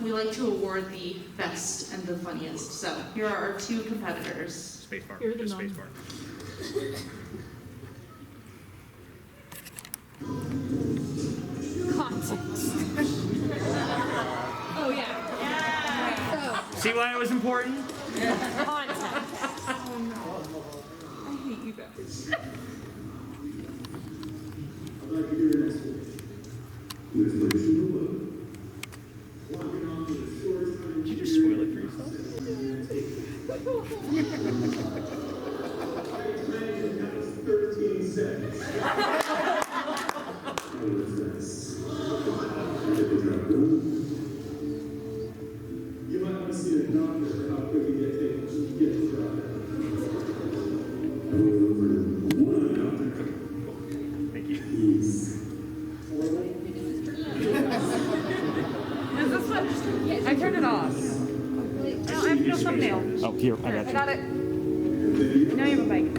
Speaker 5: like to award the best and the funniest. So here are our two competitors.
Speaker 2: Spacebar. Just spacebar.
Speaker 3: Context. Oh yeah.
Speaker 2: See why it was important?
Speaker 3: Context.
Speaker 7: Oh no. I hate you guys.
Speaker 9: I'd like to hear the next one. Let's play Super Walking off with a short time.
Speaker 2: Did you just spoil it for yourself?
Speaker 9: That was 13 seconds. That was nice. You might want to see a doctor for how quick you get the drop. One doctor.
Speaker 2: Thank you.
Speaker 9: Peace.
Speaker 6: Is this one? I turned it off. I have no thumbnail.
Speaker 4: Oh, here, I got
Speaker 6: I
Speaker 4: you.
Speaker 6: got it. Now you have a bike.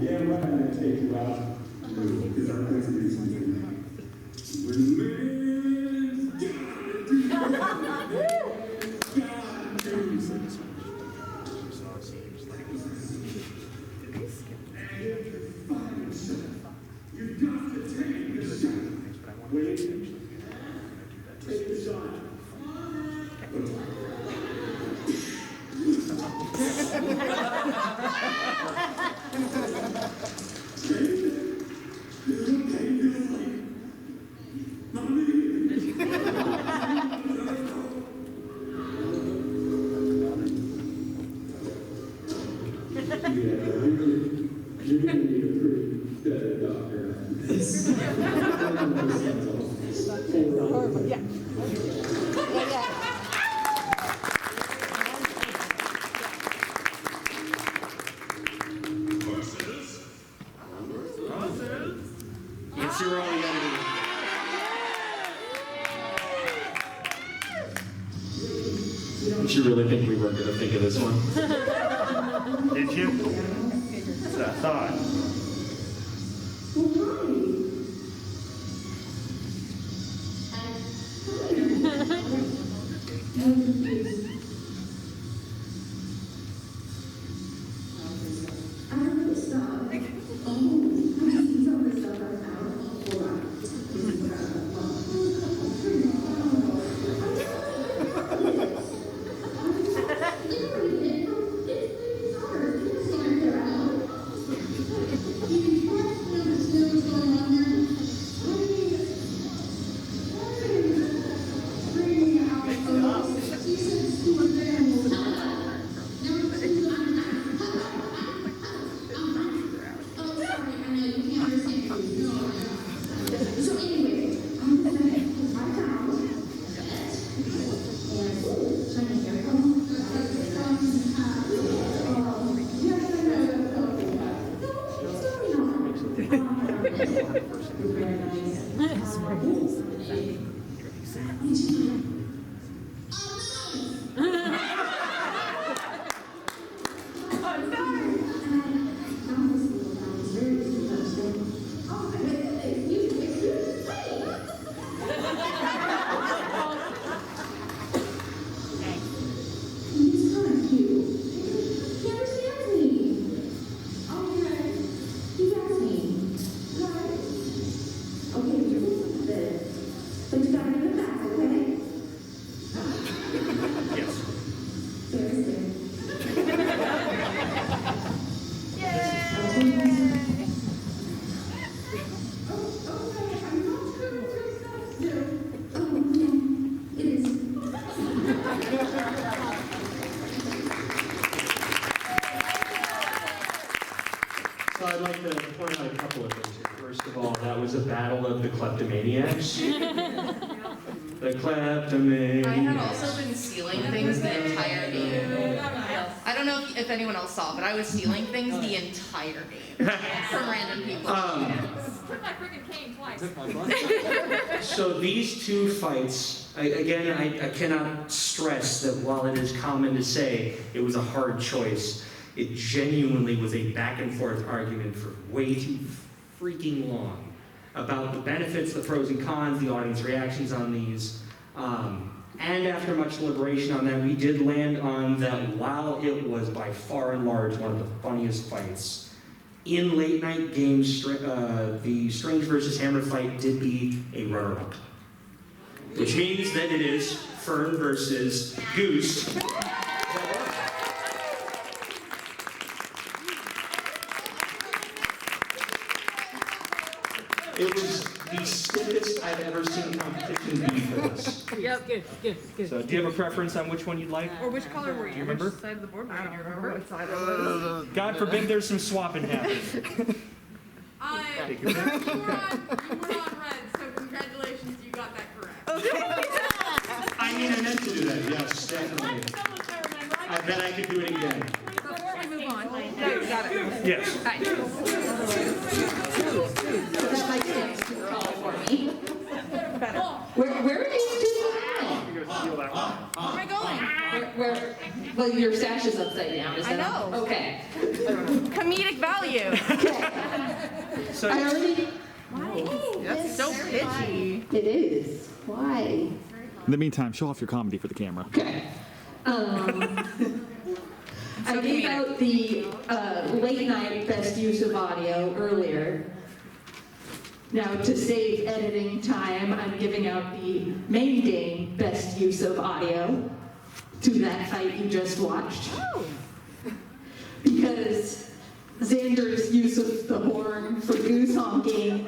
Speaker 9: Yeah, right, I'm gonna take you out. Because I'm going to do something. When man's you've got to take the shot. Wait. Take the shot. You're gonna need a pretty better doctor after this.
Speaker 2: It's your only enemy. Did you really think we weren't going to think of this one?
Speaker 10: Did you? That's what I thought.
Speaker 2: So I'd like to point out a couple of things. First of all, that was a battle of the kleptomaniacs. The kleptomaniacs.
Speaker 5: I had also been stealing things the entire game. I don't know if anyone else saw, but I was stealing things the entire game from random people.
Speaker 3: Took my freaking cane twice.
Speaker 2: So these two fights, I cannot stress that while it is common to say it was a hard choice, it genuinely was a back and forth argument for way too freaking long about the benefits, the pros and cons, the audience reactions on these. And after much deliberation on that, we did land on that while it was by far and large one of the funniest fights, in late night games, the Strange versus Hammer fight did be a runner-up. Which means that it is Fern versus Goose. It was the stiffest I've ever seen competition be for this.
Speaker 3: Yep, good.
Speaker 2: So do you have a preference on which one you'd like?
Speaker 6: Or which color were you?
Speaker 2: Do you remember?
Speaker 6: Which side of the board were you? Do you remember what side it was?
Speaker 2: God forbid there's some swapping happening.
Speaker 6: You were on red, so congratulations, you got that correct.
Speaker 2: I mean, I meant to do that, yes, definitely. I bet I could do it again.
Speaker 6: Before we move on. Yeah, you got it.
Speaker 2: Yes.
Speaker 1: That might stand too tall for me. Where are these two now?
Speaker 6: Where am I going?
Speaker 1: Where? Well, your sash is upside down, is
Speaker 6: I
Speaker 1: that?
Speaker 6: know.
Speaker 1: Okay.
Speaker 6: Comedic value.
Speaker 2: So,
Speaker 1: I already.
Speaker 6: That's so pitchy.
Speaker 1: It is. Why?
Speaker 4: In the meantime, show off your comedy for the camera.
Speaker 1: Okay. I gave out the late night best use of audio earlier. Now, to save editing time, I'm giving out the main game best use of audio to that fight you just watched. Because Xander's use of the horn for goose honking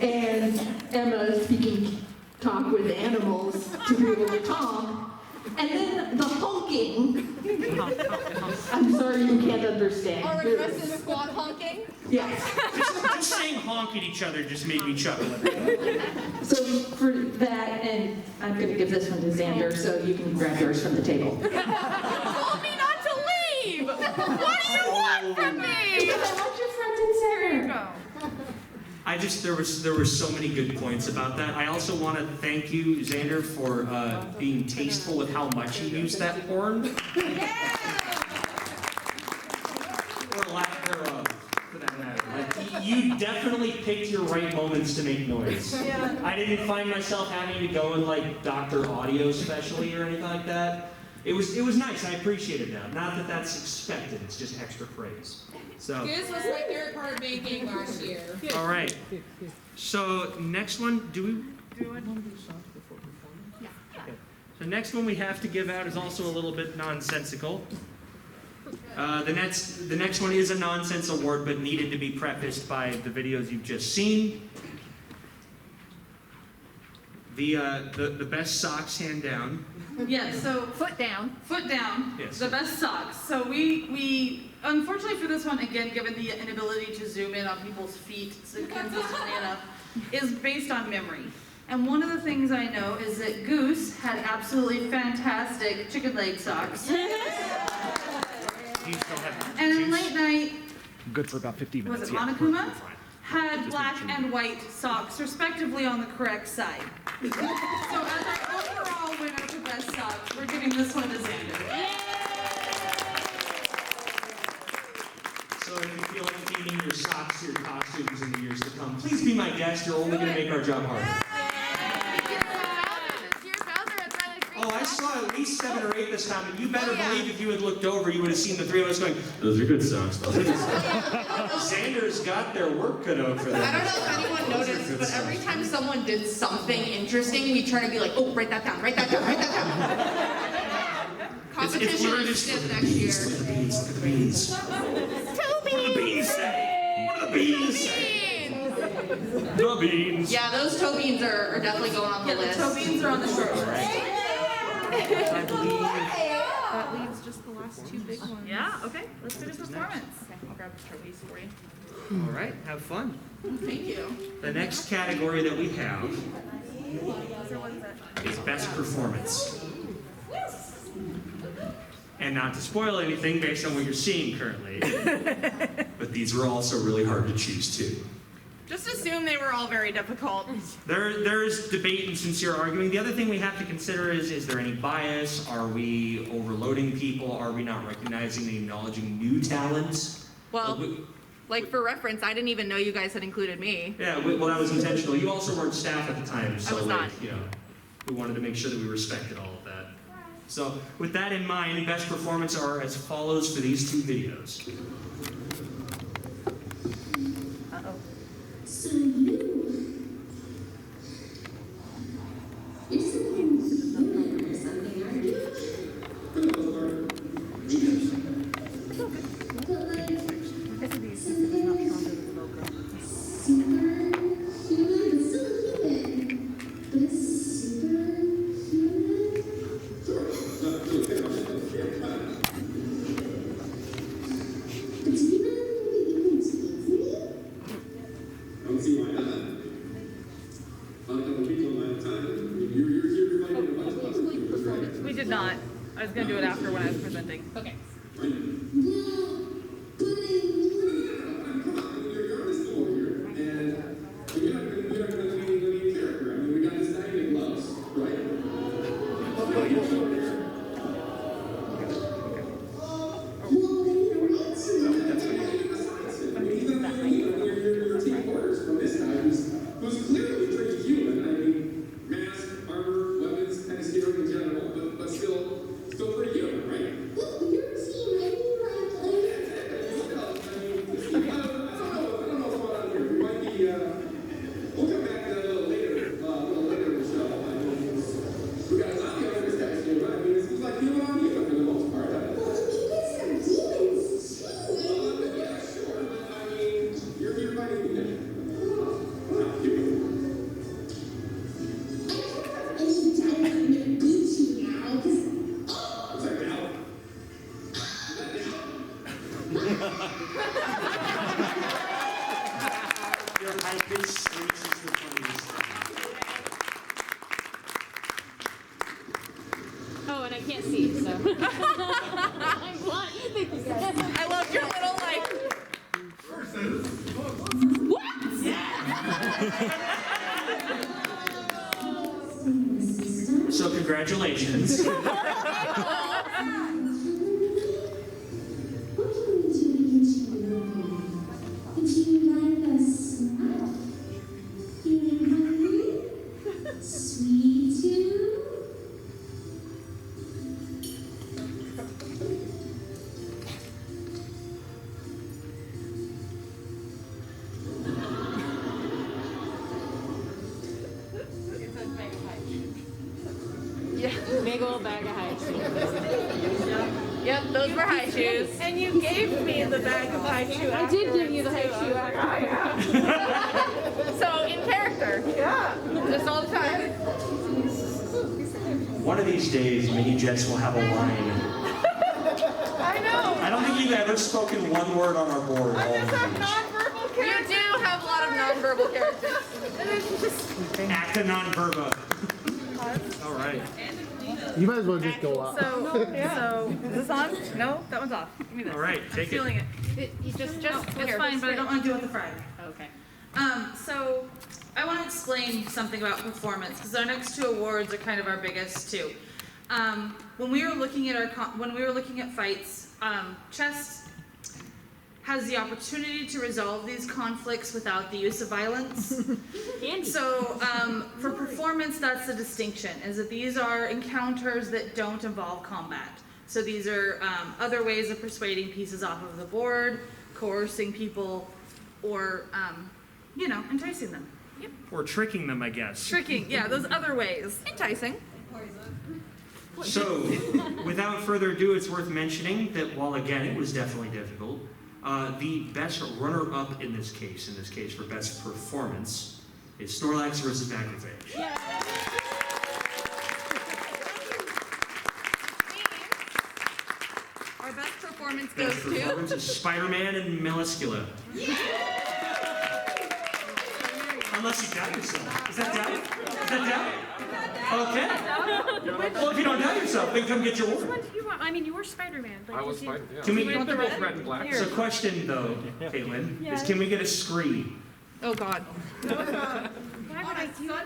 Speaker 1: and Emma speaking talk with animals to be able to talk. And then the honking. I'm sorry you can't understand.
Speaker 6: Our aggressive squad honking?
Speaker 1: Yes.
Speaker 2: just saying honk at each other just made me chuckle.
Speaker 1: So for that, and I'm going to give this one to Xander so you can grab yours from the table.
Speaker 6: You told me not to leave! What do you want from me?
Speaker 1: Because I want your front and center.
Speaker 6: Here you go.
Speaker 2: there were so many good points about that. I also want to thank you, Xander, for being tasteful with how much you used that horn. Or lack thereof, for that matter. Like, you definitely picked your right moments to make noise.
Speaker 6: Yeah.
Speaker 2: I didn't find myself having to go and like Dr. Audio specially or anything like that. It was nice. I appreciated that. Not that that's expected. It's just extra praise. So.
Speaker 3: This was my favorite part of baking last year.
Speaker 2: All right. So next one, do we? Yeah. Okay. The next one we have to give out is also a little bit nonsensical. The next one is a nonsense award, but needed to be prefaced by the videos you've just seen. The best socks hand down.
Speaker 7: Yeah, so
Speaker 3: Foot down.
Speaker 7: foot down,
Speaker 2: Yes.
Speaker 7: the best socks. So we unfortunately for this one, again, given the inability to zoom in on people's feet consistently enough, is based on memory. And one of the things I know is that Goose had absolutely fantastic chicken leg socks.
Speaker 2: Do you still have
Speaker 7: And in
Speaker 2: juice?
Speaker 7: late night,
Speaker 4: Good for about 15
Speaker 7: was
Speaker 4: minutes.
Speaker 7: it
Speaker 4: yeah.
Speaker 7: Monokuma? Had black and white socks, respectively, on the correct side. So as our overall winner for best socks, we're giving this one to Xander.
Speaker 2: So if you feel like feeding your socks to your costumes in the years to come, please be my guest. You're only going to make our job harder. Oh, I saw at least 7 or 8 this time, and you better believe if you had looked over, you would have seen the 3 of us going, those are good socks. Xander's got their work cut out for them.
Speaker 5: I don't know if anyone noticed, but every time someone did something interesting, we try to be like, oh, write that down, write that down, write that down. Competition is stiff next year.
Speaker 2: Look at the beans, look at the beans. What do the beans say? What do the beans say? The beans.
Speaker 5: Yeah, those toe beans are definitely going on the list.
Speaker 7: The toe beans are on the short list.
Speaker 2: I believe.
Speaker 6: That leaves just the last 2 big ones.
Speaker 7: Yeah, okay, let's do the performance. Okay, I'll grab the trophies for you.
Speaker 2: All right, have fun.
Speaker 5: Thank you.
Speaker 2: The next category that we have is best performance. And not to spoil anything based on what you're seeing currently, but these were also really hard to choose too.
Speaker 6: Just assume they were all very difficult.
Speaker 2: There is debate and sincere arguing. The other thing we have to consider is there any bias? Are we overloading people? Are we not recognizing and acknowledging new talents?
Speaker 5: Well, like for reference, I didn't even know you guys had included me.
Speaker 2: Yeah, well, that was intentional. You also weren't staff at the time, so
Speaker 5: I was not.
Speaker 2: you know, we wanted to make sure that we respected all of that. So, with that in mind, best performance are as follows for these 2 videos.
Speaker 9: So you're something human or something, aren't you? For the most part. But like, something superhuman, but still human. But it's superhuman? Sure. But do you know what you can do for me?
Speaker 13: I don't see why not. On a couple people in my time, you're here fighting a bunch of other people, right?
Speaker 6: We did not. I was going to do it after when I was presenting.
Speaker 3: Okay.
Speaker 9: Well, but
Speaker 13: Come on, you're on this floor here, and you're not gonna be the main character. I mean, we got this guy in gloves, right?
Speaker 9: well, then you're right to.
Speaker 13: I mean, even if you're team orders from this guy who's clearly pretty human. I mean, mask, armor, weapons, kind of scary in general, but still pretty human, right?
Speaker 9: Well, your team, I mean,
Speaker 13: I don't know what's going on here. We might be, we'll come back to that a little later in the show. I mean, we got a zombie on this guy's team, right? I mean, it's like human on human for the most part.
Speaker 9: well, you guys are demons, too.
Speaker 13: Yeah, sure, but I mean, you're fighting me. Not human.
Speaker 9: I need time to beat you now, because
Speaker 13: What's that now?
Speaker 2: Your high-pitched screech is the funniest.
Speaker 3: Oh, and I can't see, so. I'm blind. Thank you guys.
Speaker 6: I love your little, like...
Speaker 3: What? Yeah.
Speaker 2: So congratulations.
Speaker 3: Big old bag of high shoes.
Speaker 5: Yep, those were high shoes.
Speaker 6: And you gave me the bag of high shoe.
Speaker 3: I did give you the high shoe.
Speaker 5: So in character.
Speaker 6: Yeah.
Speaker 5: Just all the time.
Speaker 2: One of these days, Mini Jets will have a line.
Speaker 6: I know.
Speaker 2: I don't think you've ever spoken one word on our board.
Speaker 6: I just have nonverbal
Speaker 5: You
Speaker 6: characters.
Speaker 5: do have a lot of nonverbal characters.
Speaker 6: And it's just.
Speaker 2: Act a non-verba. All right.
Speaker 11: You might as well just go up.
Speaker 6: So is this on? No, that one's off. Give me this.
Speaker 2: All right, take it.
Speaker 6: Feeling it.
Speaker 5: It's
Speaker 6: here,
Speaker 5: fine, but I don't want to do it with the Friday.
Speaker 6: Okay.
Speaker 5: So I want to explain something about performance because our next two awards are kind of our biggest too. When we were looking at fights, chess has the opportunity to resolve these conflicts without the use of violence. So for performance, that's the distinction, is that these are encounters that don't involve combat. So these are other ways of persuading pieces off of the board, coercing people, or enticing them. Yep.
Speaker 2: Or tricking them, I guess.
Speaker 5: Tricking, yeah, those other ways. Enticing.
Speaker 2: So, without further ado, it's worth mentioning that while again it was definitely difficult, the best runner-up in this case for best performance, is Snorlax versus Macrophage.
Speaker 5: Yeah. Our best performance goes
Speaker 2: Best performance is Spider-Man and Meliscula. Unless you doubt yourself. Is that doubt? Is that doubt? Okay. Well, if you don't doubt yourself, then come get your
Speaker 3: Which
Speaker 2: award.
Speaker 3: one do you want? I mean, you were Spider-Man. Like,
Speaker 10: I was fine. Yeah.
Speaker 2: Can we
Speaker 10: You want the red and black?
Speaker 2: So question though, Caitlin, is can we get a screen?
Speaker 5: Oh God.
Speaker 3: why would I do that?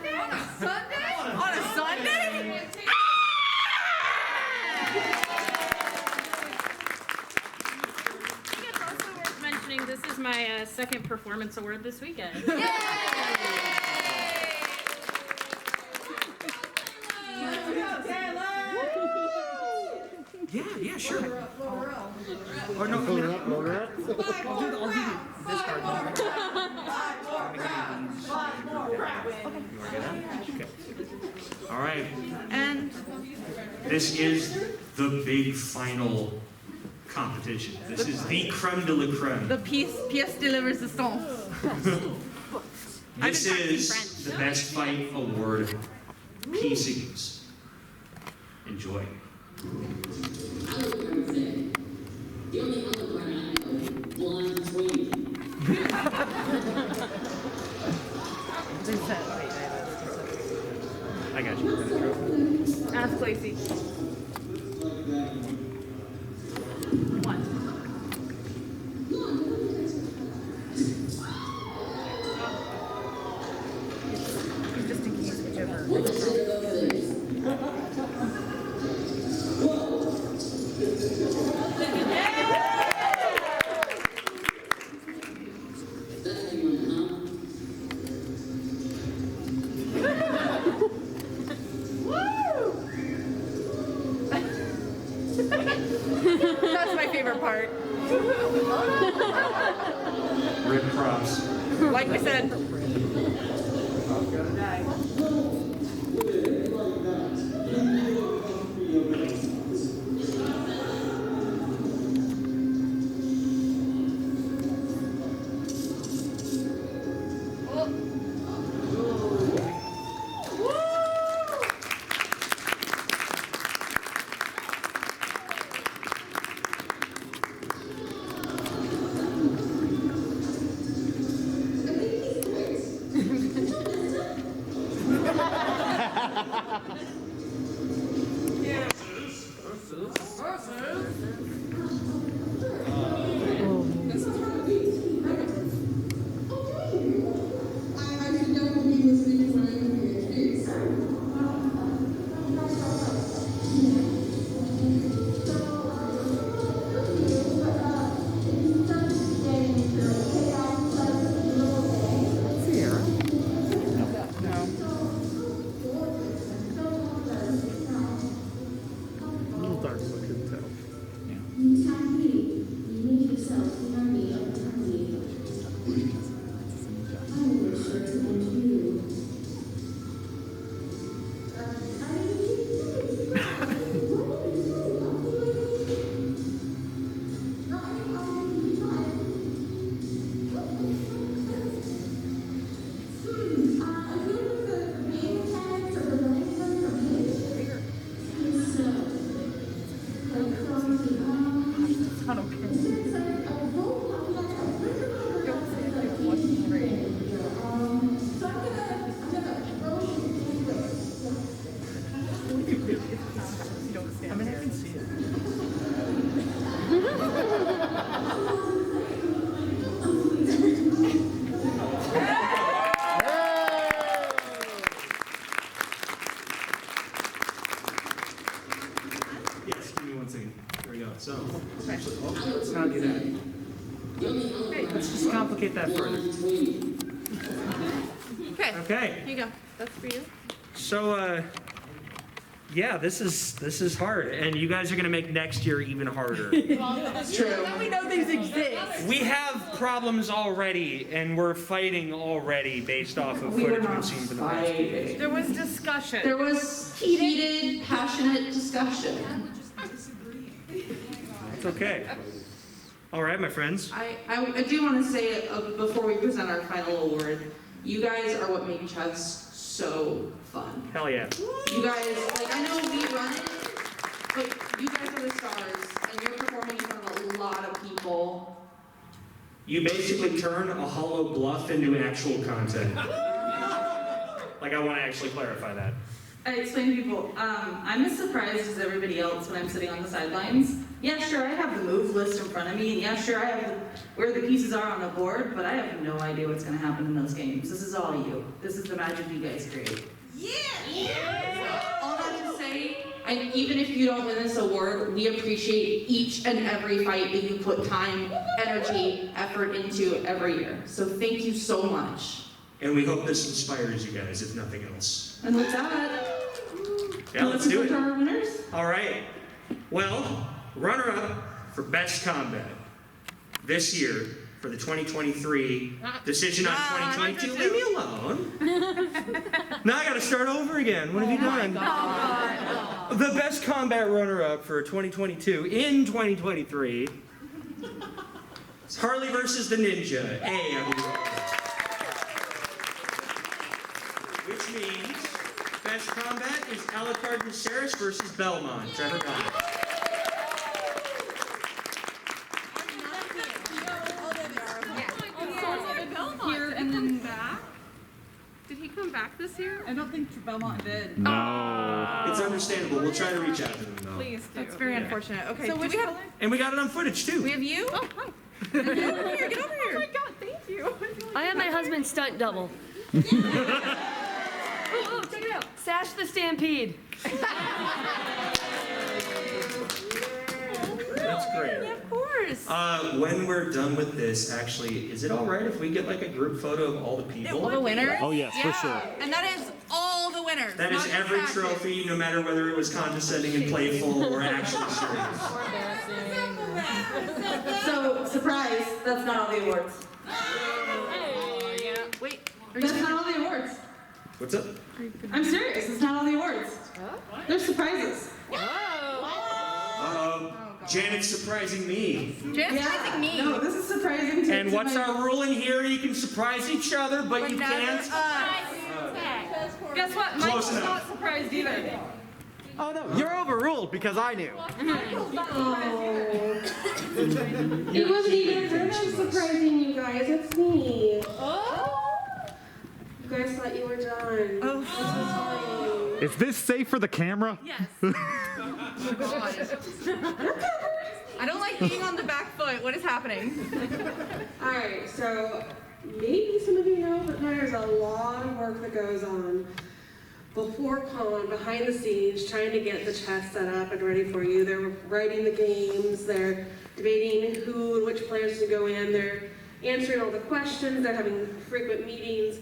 Speaker 5: On a Sunday?
Speaker 3: I think it's also worth mentioning this is my second performance award this weekend.
Speaker 2: Yeah, sure. Or no,
Speaker 11: Load her up, load her up.
Speaker 2: I'll do this card. Okay. All right.
Speaker 5: And
Speaker 2: This is the big final competition. This is the creme de la creme.
Speaker 5: the pièce de la résistance.
Speaker 2: This is the best fight award, PCs. Enjoy.
Speaker 9: The only other part I know, blonde twink.
Speaker 2: I got you.
Speaker 5: Ask Lacey. What? Just in case, whichever. That's my favorite part.
Speaker 2: Rip props.
Speaker 5: Like we said.
Speaker 2: So, let's not do that. Let's just complicate that further. Okay.
Speaker 6: Here you go. That's for you.
Speaker 2: So, yeah, this is hard, and you guys are gonna make next year even harder.
Speaker 6: That's true. Now we know these exist.
Speaker 2: We have problems already, and we're fighting already based off of footage we've seen from the past few days.
Speaker 6: There was discussion.
Speaker 5: There was heated, passionate discussion.
Speaker 2: It's okay. All right, my friends.
Speaker 5: I do want to say before we present our final award, you guys are what make chess so fun.
Speaker 2: Hell yeah.
Speaker 5: You guys, like, I know we run it, but you guys are the stars, and you're performing in front of a lot of people.
Speaker 2: You basically turn a hollow bluff into actual content. Like, I want to actually clarify that.
Speaker 1: I explain to people, I'm as surprised as everybody else when I'm sitting on the sidelines. Yeah, sure, I have the move list in front of me, and yeah, sure, I have where the pieces are on the board, but I have no idea what's going to happen in those games. This is all you. This is the magic you guys create. All that to say, and even if you don't win this award, we appreciate each and every fight that you put time, energy, effort into every year. So thank you so much.
Speaker 2: And we hope this inspires you guys, if nothing else.
Speaker 1: And with that,
Speaker 2: Yeah, let's do it.
Speaker 1: our winners.
Speaker 2: All right. Well, runner-up for Best Combat this year for the 2023 decision on 2022. Leave me alone. Now I got to start over again. What have you done? The Best Combat runner-up for 2022 in 2023 is Harley versus the Ninja. I believe. Which means Best Combat is Alucard Viserys versus Belmont. Trevor Belmont.
Speaker 6: Here and then back. Did he come back this year? I don't think Belmont did.
Speaker 4: No.
Speaker 2: It's understandable. We'll try to reach out to them though.
Speaker 6: Please do. That's very unfortunate. Okay.
Speaker 3: So
Speaker 6: do
Speaker 3: which
Speaker 6: we have?
Speaker 2: And we got it on footage too.
Speaker 6: We have you? Oh, hi. Get over here. Get over here. Oh my God! Thank you.
Speaker 14: I am my husband's stunt double. Oh, check it out. Sash the Stampede.
Speaker 2: That's great.
Speaker 6: Yeah, of course.
Speaker 2: When we're done with this, actually, is it all right if we get like a group photo of all the people?
Speaker 6: All the winners?
Speaker 4: Oh yes, for sure.
Speaker 6: And that is all the winners.
Speaker 2: That is every trophy, no matter whether it was condescending and playful or actually serious.
Speaker 1: So, surprise, that's not all the awards.
Speaker 6: Wait.
Speaker 1: That's not all the awards.
Speaker 2: What's up?
Speaker 1: I'm serious, it's not all the awards. There's surprises.
Speaker 2: Janet's surprising me.
Speaker 6: Janet's surprising me.
Speaker 1: No, this is surprising to
Speaker 2: And what's our rule in here? You can surprise each other, but you can't.
Speaker 6: Guess what?
Speaker 2: Close
Speaker 6: Mike's
Speaker 2: enough.
Speaker 6: not surprised either.
Speaker 12: Oh no, you're overruled because I knew.
Speaker 9: It wasn't even her that's surprising you guys, it's me. You guys thought you were done.
Speaker 6: Oh.
Speaker 4: Is this safe for the camera?
Speaker 6: Yes. I don't like being on the back foot. What is happening?
Speaker 9: Alright, so maybe some of you know, but there's a lot of work that goes on before con, behind the scenes, trying to get the chess set up and ready for you. They're writing the games, they're debating who and which players to go in, they're answering all the questions, they're having frequent meetings.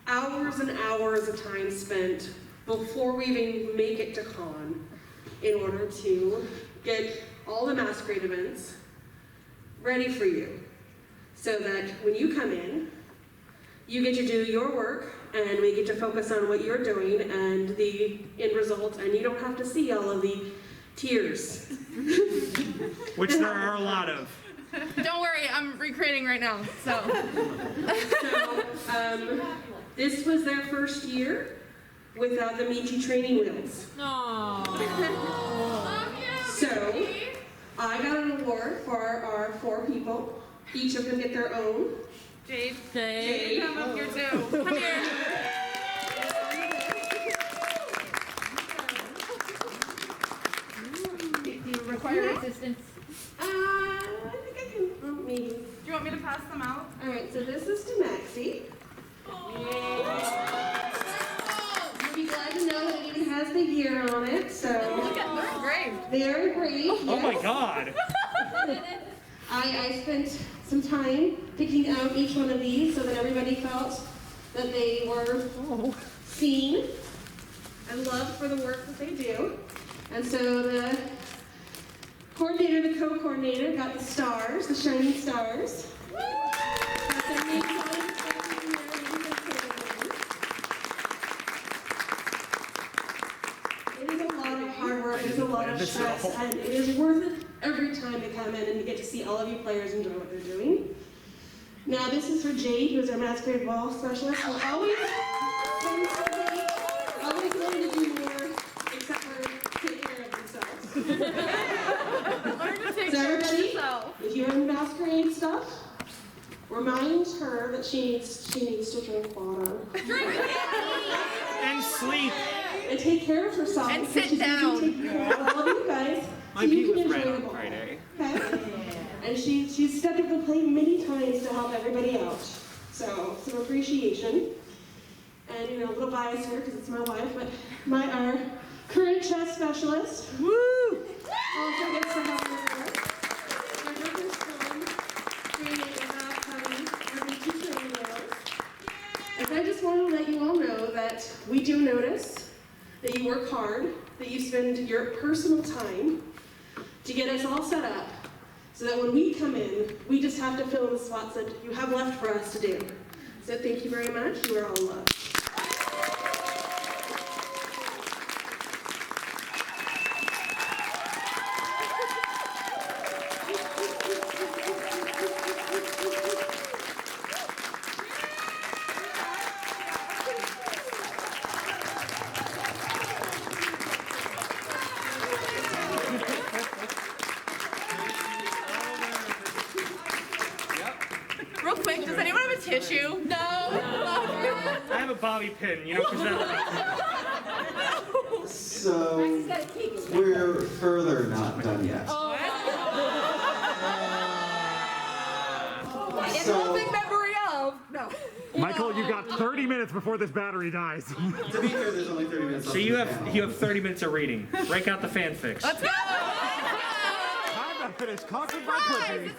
Speaker 9: Hours and hours of time spent before we even make it to con in order to get all the masquerade events ready for you so that when you come in, you get to do your work and we get to focus on what you're doing and the end result, and you don't have to see all of the tears.
Speaker 2: Which there are a lot of.
Speaker 6: Don't worry, I'm recreating right now. So
Speaker 9: This was their first year without the meaty training wheels. So, I got an award for our 4 people. Each of them get their own.
Speaker 6: Jade,
Speaker 9: Jade.
Speaker 6: come up here too. Come here.
Speaker 3: Do you require assistance?
Speaker 9: I think I can, maybe.
Speaker 6: Do you want me to pass them out?
Speaker 9: All right, so this is to Maxie. You'll be glad to know that it even has the year on it, so.
Speaker 6: Look at, they're engraved.
Speaker 15: They are brave.
Speaker 2: Oh my
Speaker 15: yes.
Speaker 2: God.
Speaker 15: I spent some time picking out each one of these so that everybody felt that they were seen and loved for the work that they do. And so the coordinator, the co-coordinator got the stars, the shining stars. Got their names on it. It is a lot of hard work, it is a lot of stress, and it is worth it every time they come in and you get to see all of you players enjoy what they're doing. Now this is for Jade, who is our masquerade ball specialist. We're always ready to do more, except for take care of themselves.
Speaker 6: Learn to take
Speaker 15: So
Speaker 6: care of
Speaker 15: everybody,
Speaker 6: yourself.
Speaker 15: if you're in masquerade stuff, remind her that she needs to drink water.
Speaker 2: And sleep.
Speaker 15: And take care of herself.
Speaker 7: And
Speaker 15: because
Speaker 7: sit
Speaker 15: she's
Speaker 7: down.
Speaker 15: going to take care of all of you guys.
Speaker 2: My
Speaker 15: so you
Speaker 2: pee
Speaker 15: can
Speaker 2: was red
Speaker 15: enjoy
Speaker 2: on
Speaker 15: the ball.
Speaker 2: Friday.
Speaker 15: Okay? And she's stepped up to the plate many times to help everybody out. So, some appreciation. And, you know, a little bias here because it's my wife, but our current chess specialist. Woo! Also gets to help with her. And her first time training about having two training hours. And I just want to let you all know that we do notice that you work hard, that you spend your personal time to get us all set up so that when we come in, we just have to fill in the spots that you have left for us to do. So thank you very much. You are all loved.
Speaker 7: Real quick, does anyone have a tissue? No.
Speaker 2: I have a bobby pin, you know, because that.
Speaker 16: So, we're further not done yet.
Speaker 7: In loving memory of. No.
Speaker 4: Michael, you got 30 minutes before this battery dies.
Speaker 16: To be fair, there's only 30 minutes left.
Speaker 2: So you have 30 minutes of reading. Break out the fanfics.
Speaker 7: Let's go.
Speaker 4: Time to finish Conquered by Clippy.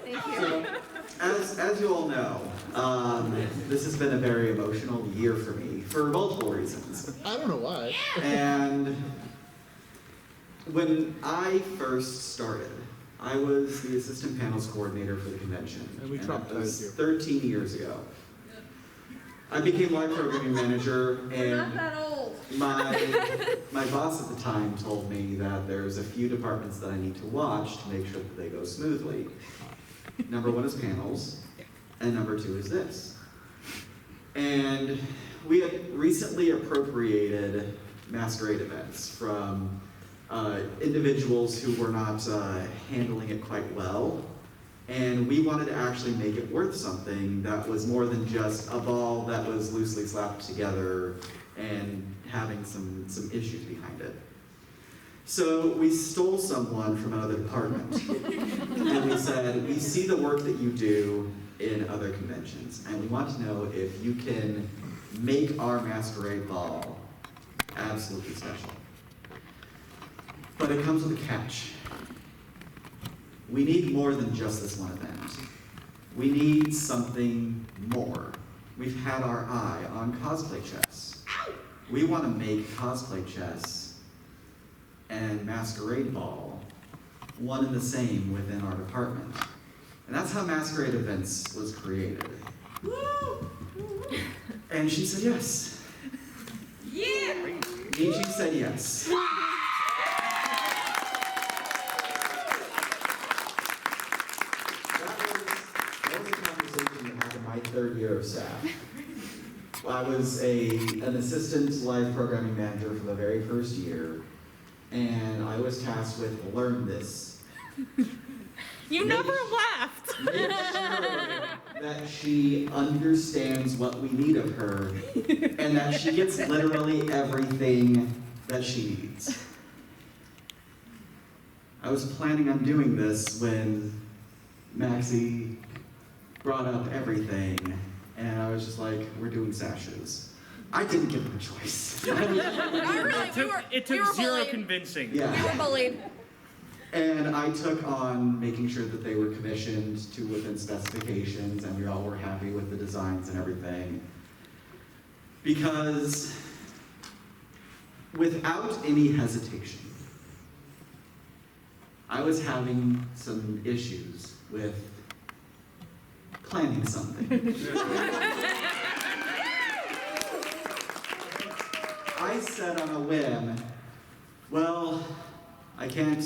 Speaker 7: Thank you.
Speaker 16: So, as you all know, this has been a very emotional year for me for multiple reasons.
Speaker 11: I don't know why.
Speaker 16: And when I first started, I was the assistant panels coordinator for the convention.
Speaker 11: And we
Speaker 16: that
Speaker 11: traumatized
Speaker 16: was
Speaker 11: you.
Speaker 16: 13 years ago. I became live programming manager, and
Speaker 7: Not that old.
Speaker 16: my boss at the time told me that there's a few departments that I need to watch to make sure that they go smoothly. Number one is panels, and number two is this. And we had recently appropriated masquerade events from individuals who were not handling it quite well. And we wanted to actually make it worth something that was more than just a ball that was loosely slapped together and having some issues behind it. So we stole someone from another department. And we said, we see the work that you do in other conventions, and we want to know if you can make our masquerade ball absolutely special. But it comes with a catch. We need more than just this one event. We need something more. We've had our eye on cosplay chess. We want to make cosplay chess and masquerade ball one and the same within our department. And that's how Masquerade Events was created. And she said yes.
Speaker 7: Yeah.
Speaker 16: Nietzsche said yes. That was a conversation that happened my third year of staff. I was an assistant live programming manager for the very first year, and I was tasked with learn this.
Speaker 7: You never left.
Speaker 16: Make sure that she understands what we need of her, and that she gets literally everything that she needs. I was planning on doing this when Maxie brought up everything, and I was just like, we're doing sashes. I didn't give them a choice.
Speaker 3: Not really.
Speaker 2: It
Speaker 3: we
Speaker 2: took
Speaker 3: were
Speaker 2: zero
Speaker 3: bullied.
Speaker 2: convincing.
Speaker 16: Yeah.
Speaker 3: We were bullied.
Speaker 16: And I took on making sure that they were commissioned to within specifications and we all were happy with the designs and everything. Because without any hesitation, I was having some issues with planning something. I said on a whim, well, I can't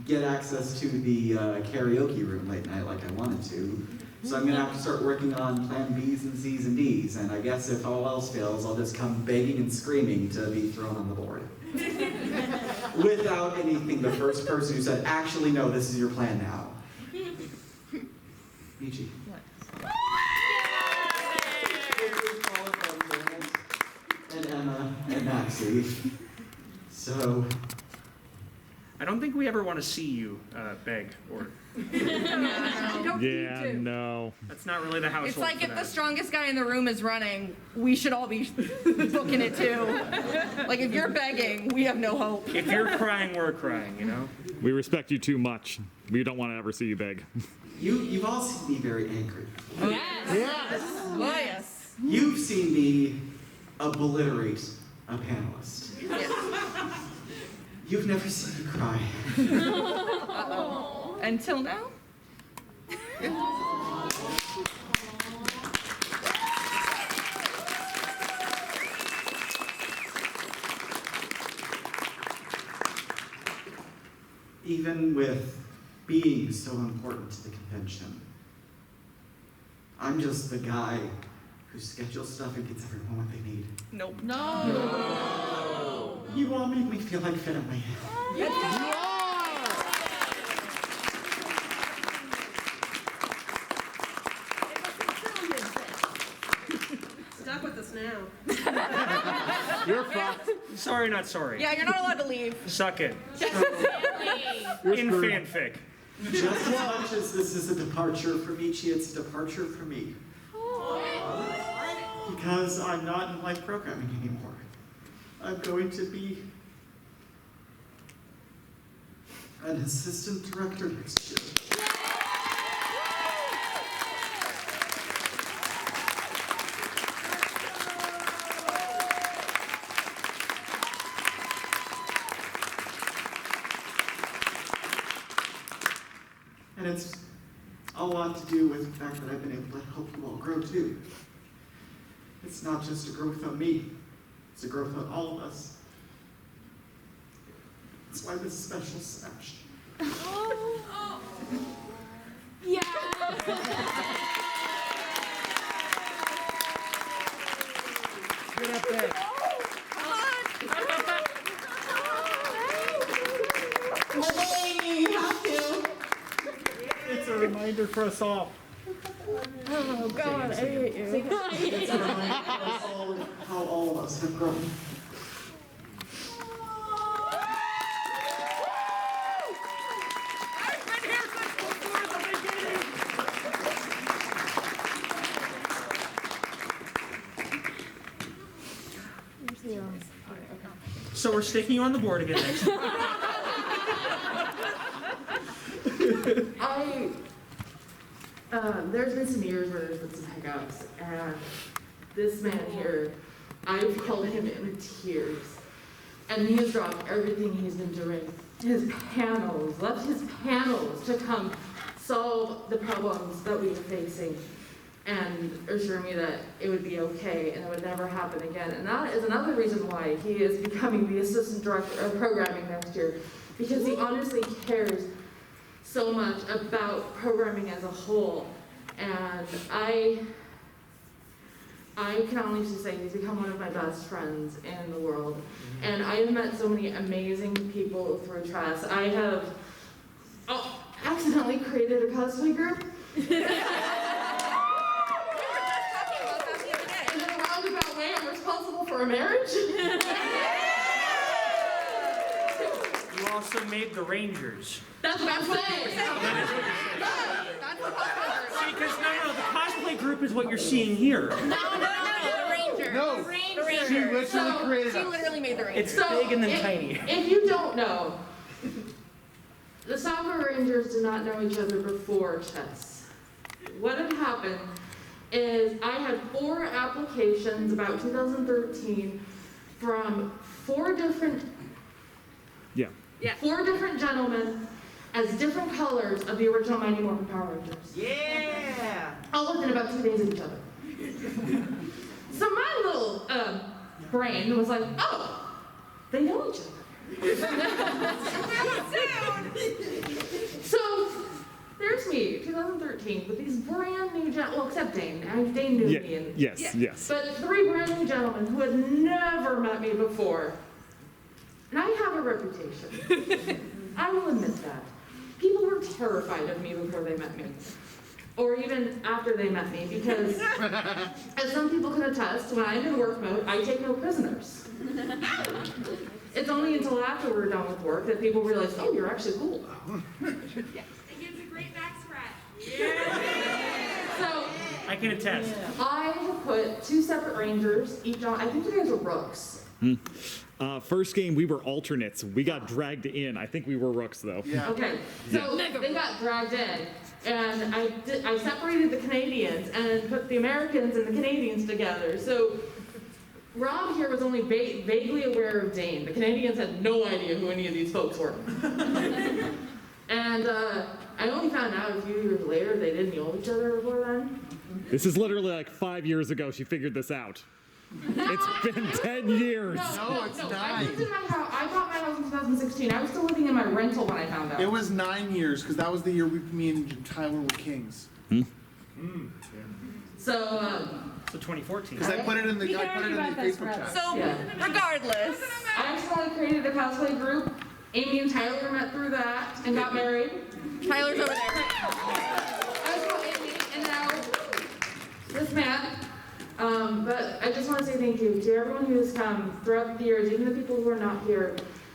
Speaker 16: get access to the karaoke room late night like I wanted to, so I'm gonna have to start working on plan B's and C's and D's, and I guess if all else fails, I'll just come begging and screaming to be thrown on the board. Without anything, the first person who said, actually, no, this is your plan now. Michi. And Emma and Maxie. So.
Speaker 2: I don't think we ever want to see you beg or.
Speaker 4: Yeah, no.
Speaker 2: That's not really the household.
Speaker 3: It's like
Speaker 2: for
Speaker 3: if the
Speaker 2: that.
Speaker 3: strongest guy in the room is running, we should all be booking it too. Like if you're begging, we have no hope.
Speaker 2: If you're crying, we're crying, you know?
Speaker 4: We respect you too much. We don't want to ever see you beg.
Speaker 16: You've all seen me very angry.
Speaker 3: Yes. Oh, yes.
Speaker 16: You've seen me obliterate a panelist. You've never seen me cry.
Speaker 3: Uh-oh. Until now?
Speaker 16: Even with being so important to the convention, I'm just the guy who schedules stuff and gets everyone what they need.
Speaker 3: Nope.
Speaker 16: No. You all make me feel like family.
Speaker 3: Yes.
Speaker 15: Stuck with us now.
Speaker 2: You're fucked. Sorry, not sorry.
Speaker 3: Yeah, you're not allowed to leave.
Speaker 2: Suck it. In fanfic.
Speaker 16: Just as much as this is a departure for Michi, it's a departure for me. Because I'm not in life programming anymore. I'm going to be an assistant director next year. And it's a lot to do with the fact that I've been able to help you all grow too. It's not just a growth on me, it's a growth on all of us. That's why this is special, Sash.
Speaker 14: Oh. Yeah.
Speaker 12: Get up there.
Speaker 11: It's a reminder for us all.
Speaker 3: Oh, God, I hate you.
Speaker 16: It's a reminder for us all of how all of us have grown.
Speaker 2: So we're sticking you on the board again next time.
Speaker 1: There's been some years where there's been some hiccups, and this man here, I've called him in tears, and he has dropped everything he's been doing, his panels, left his panels to come solve the problems that we were facing, and assure me that it would be okay and it would never happen again. And that is another reason why he is becoming the assistant director of programming next year, because he honestly cares so much about programming as a whole. And I can honestly say he's become one of my best friends in the world. And I have met so many amazing people through Tress. I have accidentally created a cosplay group. In a roundabout way, I'm responsible for a marriage.
Speaker 2: You also made the Rangers.
Speaker 1: That's what I'm saying.
Speaker 2: See, because no, the cosplay group is what you're seeing here.
Speaker 3: The Ranger.
Speaker 11: No.
Speaker 3: The Ranger.
Speaker 11: She literally
Speaker 1: So-
Speaker 11: created
Speaker 3: She
Speaker 11: a
Speaker 3: literally made the ranger.
Speaker 2: It's big and then
Speaker 1: if,
Speaker 2: tiny.
Speaker 1: If you don't know, the Sakura Rangers did not know each other before chess. What had happened is I had 4 applications about 2013 from 4 different
Speaker 4: Yeah.
Speaker 1: 4 different gentlemen as different colors of the original Mighty Morphin Power Rangers.
Speaker 8: Yeah!
Speaker 1: All within about 2 days of each other. So my little brain was like, oh, they know each other. So there's me, 2013, with these brand new gentlemen, well, except Dane. Dane knew me. And,
Speaker 4: Yes.
Speaker 1: But 3 brand new gentlemen who had never met me before. And I have a reputation. I will admit that. People were terrified of me before they met me. Or even after they met me, because as some people can attest, when I'm in work mode, I take no prisoners. It's only until after we're done with work that people realize, oh, you're actually cool.
Speaker 14: It gives a great back scratch.
Speaker 1: So
Speaker 2: I can attest.
Speaker 1: I have put 2 separate rangers, each on, I think you guys are rooks.
Speaker 4: First game, we were alternates. We got dragged in. I think we were rooks, though.
Speaker 11: Yeah.
Speaker 1: Okay, so they got dragged in, and I separated the Canadians and put the Americans and the Canadians together. So Rob here was only vaguely aware of Dane. The Canadians had no idea who any of these folks were. And I only found out a few years later they didn't know each other before then.
Speaker 4: This is literally like 5 years ago she figured this out. It's been 10 years.
Speaker 11: No, it's
Speaker 1: I
Speaker 11: 9.
Speaker 1: lived in my house. I bought my house in 2016. I was still living in my rental when I found out.
Speaker 11: It was 9 years, because that was the year me and Tyler were kings.
Speaker 1: So,
Speaker 2: So 2014.
Speaker 11: Because I put it in the Facebook chat.
Speaker 3: So,
Speaker 1: Yeah.
Speaker 3: regardless.
Speaker 1: I accidentally created a cosplay group. Amy and Tyler met through that and got married.
Speaker 3: Tyler's over there.
Speaker 1: I was called Amy, and now this man. But I just want to say thank you to everyone who's come throughout the years, even the people who are not here.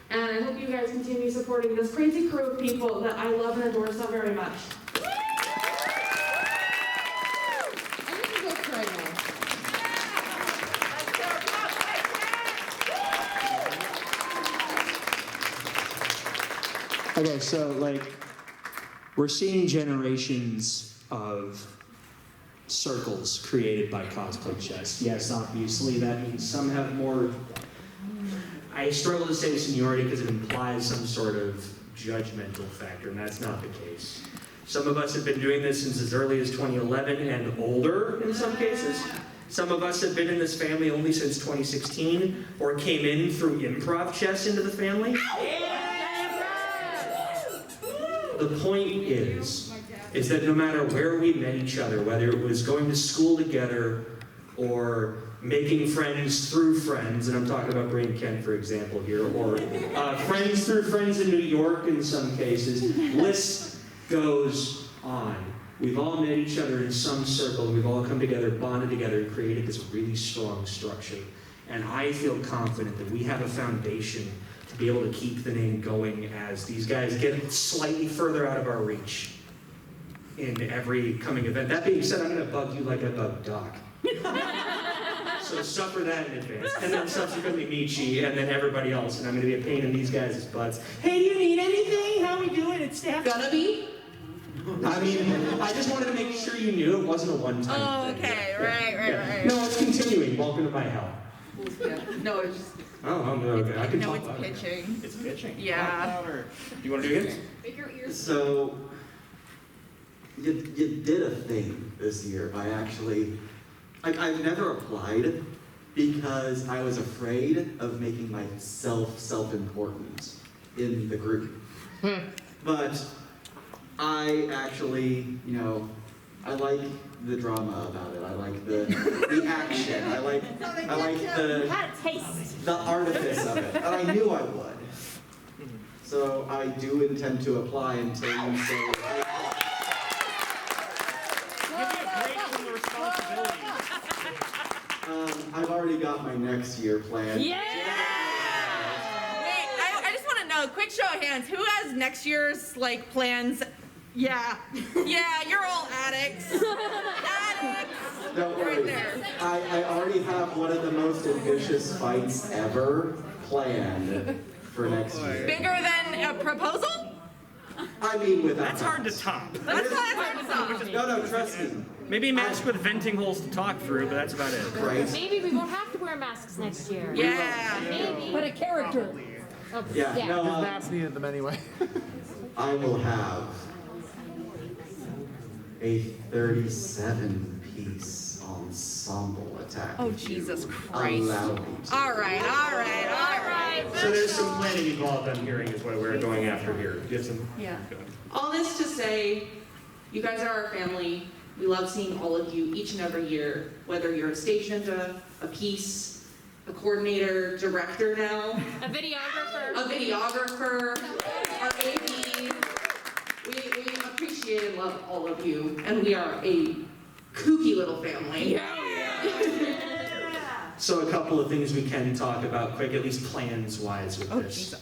Speaker 1: And I hope you guys continue supporting this crazy crew of people that I love and adore so very much. I need to go cry now.
Speaker 17: Okay, so like, we're seeing generations of circles created by cosplay chess. Yes, obviously that means some have more. I struggle to say seniority because it implies some sort of judgmental factor, and that's not the case. Some of us have been doing this since as early as 2011 and older in some cases. Some of us have been in this family only since 2016, or came in through improv chess into the family. The point is that no matter where we met each other, whether it was going to school together or making friends through friends, and I'm talking about Brain Kent, for example, here, or friends through friends in New York in some cases, list goes on. We've all met each other in some circle, and we've all come together, bonded together, and created this really strong structure. And I feel confident that we have a foundation to be able to keep the name going as these guys get slightly further out of our reach in every coming event. That being said, I'm going to bug you like I bugged Doc. So suffer that in advance. And then subsequently Michi, and then everybody else. And I'm going to be a pain in these guys' butts. Hey, do you need anything? How we doing? It's staff.
Speaker 1: Gonna be?
Speaker 17: I mean, I just wanted to make sure you knew it wasn't a one-time
Speaker 3: Oh,
Speaker 17: thing.
Speaker 3: okay, right.
Speaker 17: No, it's continuing. Welcome to my hell.
Speaker 3: No, it's just.
Speaker 17: Oh, no, okay. I can
Speaker 3: No,
Speaker 17: talk
Speaker 3: it's
Speaker 17: about it.
Speaker 3: pitching.
Speaker 17: It's pitching.
Speaker 3: Yeah.
Speaker 17: You want to do it?
Speaker 3: Make your ears.
Speaker 16: So, you did a thing this year by actually, I've never applied because I was afraid of making myself self-important in the group. But I actually, I like the drama about it. I like the action. I like the artifice of it. And I knew I would. So I do intend to apply until you say I've already got my next year planned.
Speaker 3: Yeah! Wait, I just want to know, quick show of hands, who has next year's, plans? Yeah. Yeah, you're all addicts. Addicts!
Speaker 16: Don't worry. I already have one of the most ambitious fights ever planned for next year.
Speaker 7: Bigger than a proposal?
Speaker 16: I mean, without
Speaker 2: That's hard to top.
Speaker 7: That's hard to stop.
Speaker 16: No, trust me.
Speaker 2: Maybe a mask with venting holes to talk through, but that's about it.
Speaker 16: Right?
Speaker 3: Maybe we won't have to wear masks next year.
Speaker 7: Yeah.
Speaker 3: Maybe. But a character. Oh,
Speaker 16: Yeah, no,
Speaker 11: His maps needed them anyway.
Speaker 16: I will have a 37-piece ensemble attack.
Speaker 7: Oh, Jesus Christ.
Speaker 16: Allow me to.
Speaker 7: All right.
Speaker 2: So there's some planning involved, I'm hearing, is what we're going after here. Do you have some?
Speaker 5: Yeah. All this to say, you guys are our family. We love seeing all of you each and every year, whether you're a stage ninja, a piece, a coordinator, director now,
Speaker 3: A videographer.
Speaker 5: our AD. We appreciate and love all of you, and we are a kooky little family.
Speaker 17: So a couple of things we can talk about quick, at least plans-wise with this.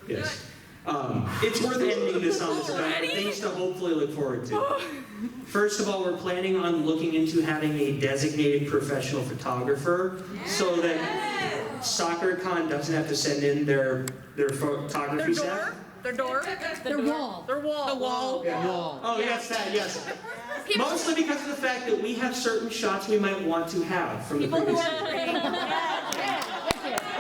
Speaker 17: Yes. It's worth ending this on this note. Things to hopefully look forward to. First of all, we're planning on looking into having a designated professional photographer so that SakuraCon doesn't have to send in their photography staff.
Speaker 7: Their door?
Speaker 3: Their wall.
Speaker 7: The wall.
Speaker 17: Yeah. Oh, yes, that, yes. Mostly because of the fact that we have certain shots we might want to have from the previous year.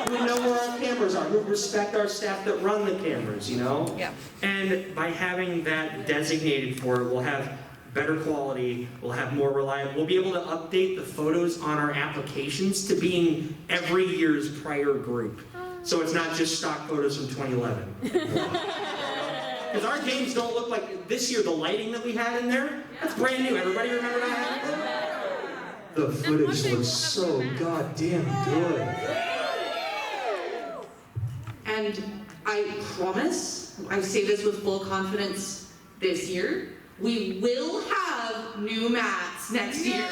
Speaker 17: We know where our cameras are. We respect our staff that run the cameras, you know?
Speaker 7: Yeah.
Speaker 17: And by having that designated for it, we'll have better quality, we'll have more reliable, we'll be able to update the photos on our applications to being every year's prior group. So it's not just stock photos from 2011. Because our games don't look like, this year the lighting that we had in there, that's brand new. Everybody remember that? The footage looks so goddamn good.
Speaker 5: And I promise, I say this with full confidence this year, we will have new mats next year.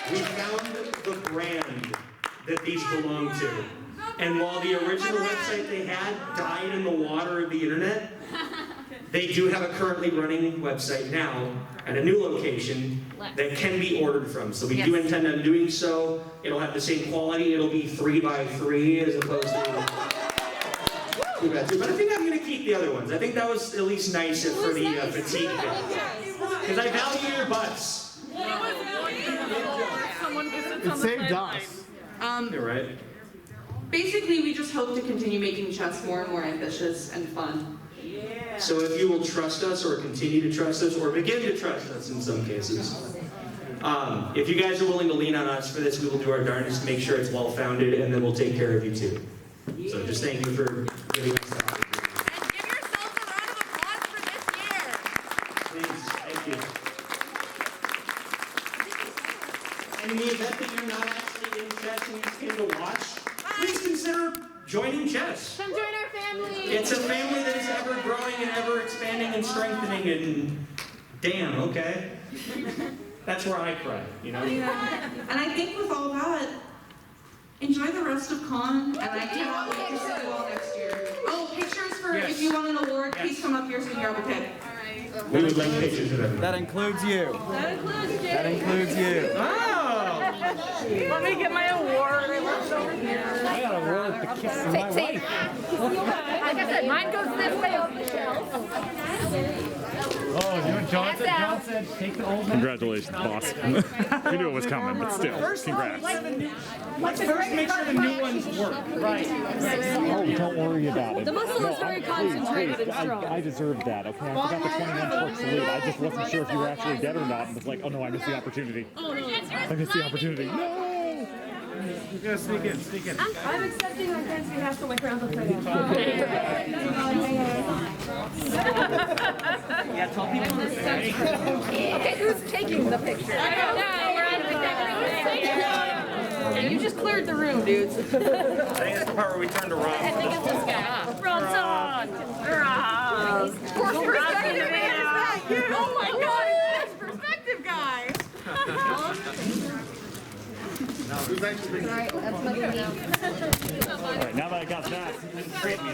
Speaker 17: We found the brand that these belong to. And while the original website they had died in the water of the internet, they do have a currently running website now at a new location that can be ordered from. So we do intend on doing so. It'll have the same quality. It'll be 3x3 as opposed to 2x2. But I think I'm going to keep the other ones. I think that was at least nice for the fatigue bit. Because I value your butts.
Speaker 11: It saved us.
Speaker 17: You're right.
Speaker 5: Basically, we just hope to continue making chess more and more ambitious and fun.
Speaker 17: So if you will trust us or continue to trust us or begin to trust us in some cases, if you guys are willing to lean on us for this, we will do our darndest to make sure it's well-founded, and then we'll take care of you too. So just thank you for giving us the opportunity.
Speaker 7: And give yourself a round of applause for this year.
Speaker 17: Please, thank you. And in the event that you're not actually in chess and you just came to watch, please consider joining chess.
Speaker 3: Come join our family.
Speaker 17: It's a family that is ever growing and ever expanding and strengthening, and damn, okay. That's where I cry, you know?
Speaker 5: Yeah. And I think with all that, enjoy the rest of con, and I cannot wait to see you all next year. Oh, pictures for if you want an award, please come up here so we can grab a pic.
Speaker 17: We would like pictures of everyone.
Speaker 12: That includes you.
Speaker 7: That includes you.
Speaker 12: That includes you.
Speaker 2: Oh!
Speaker 6: Let me get my award. I left it over here.
Speaker 12: I got a award for kissing my wife.
Speaker 3: Like I said, mine goes this way on the shelf.
Speaker 10: Oh, you know John said? John said, take the old man.
Speaker 4: Congratulations, boss. We knew it was coming, but still, congrats.
Speaker 2: Let's first make sure the new ones work.
Speaker 10: Right.
Speaker 4: Oh, don't worry about it.
Speaker 3: The muscle is very concentrated and strong.
Speaker 4: I deserved that, okay? I forgot the 21 foot salute. I just wasn't sure if you were actually dead or not, and was like, oh no, I missed the opportunity.
Speaker 3: Oh, no.
Speaker 4: I missed the opportunity. No!
Speaker 10: You gotta sneak in, sneak in.
Speaker 6: I'm accepting on Ken's behalf so my crown's upside down.
Speaker 2: Yeah, tell people.
Speaker 6: Okay, who's taking the picture?
Speaker 3: I don't know. We're out of
Speaker 6: Okay, you just cleared the room, dudes.
Speaker 2: I think that's the part where we turn to Rob.
Speaker 3: I think it's this guy.
Speaker 6: Rob's on. Rob. Perspective man, is that you? Oh my god, it's perspective guy.
Speaker 3: Alright, that's my baby.
Speaker 4: Alright, now that I got that,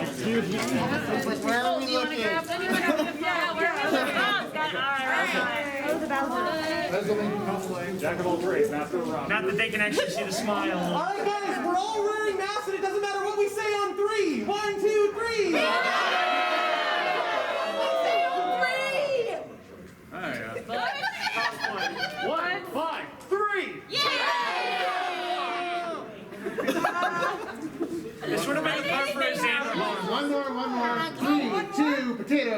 Speaker 4: excuse me.
Speaker 11: Where are we looking?
Speaker 6: Yeah, where are we looking? Oh, it's got alright. Oh, the balance.
Speaker 4: Jack of all trades, master of rock.
Speaker 2: Not that they can actually see the smile.
Speaker 8: Alright guys, we're all wearing masks and it doesn't matter what we say on 3. 1, 2, 3!
Speaker 4: Alright. 1, 5, 3!
Speaker 2: This would have been fun for a Xander bar.
Speaker 11: One more. 3, 2, potato.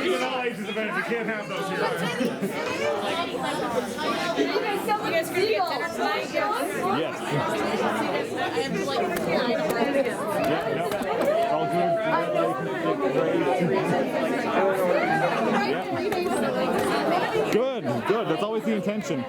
Speaker 4: Even all ages events, you can't have those here.
Speaker 3: You guys gonna get dinner tonight?
Speaker 4: Yes.
Speaker 3: I have to like
Speaker 4: Yeah, all good. Good, good. That's always the intention.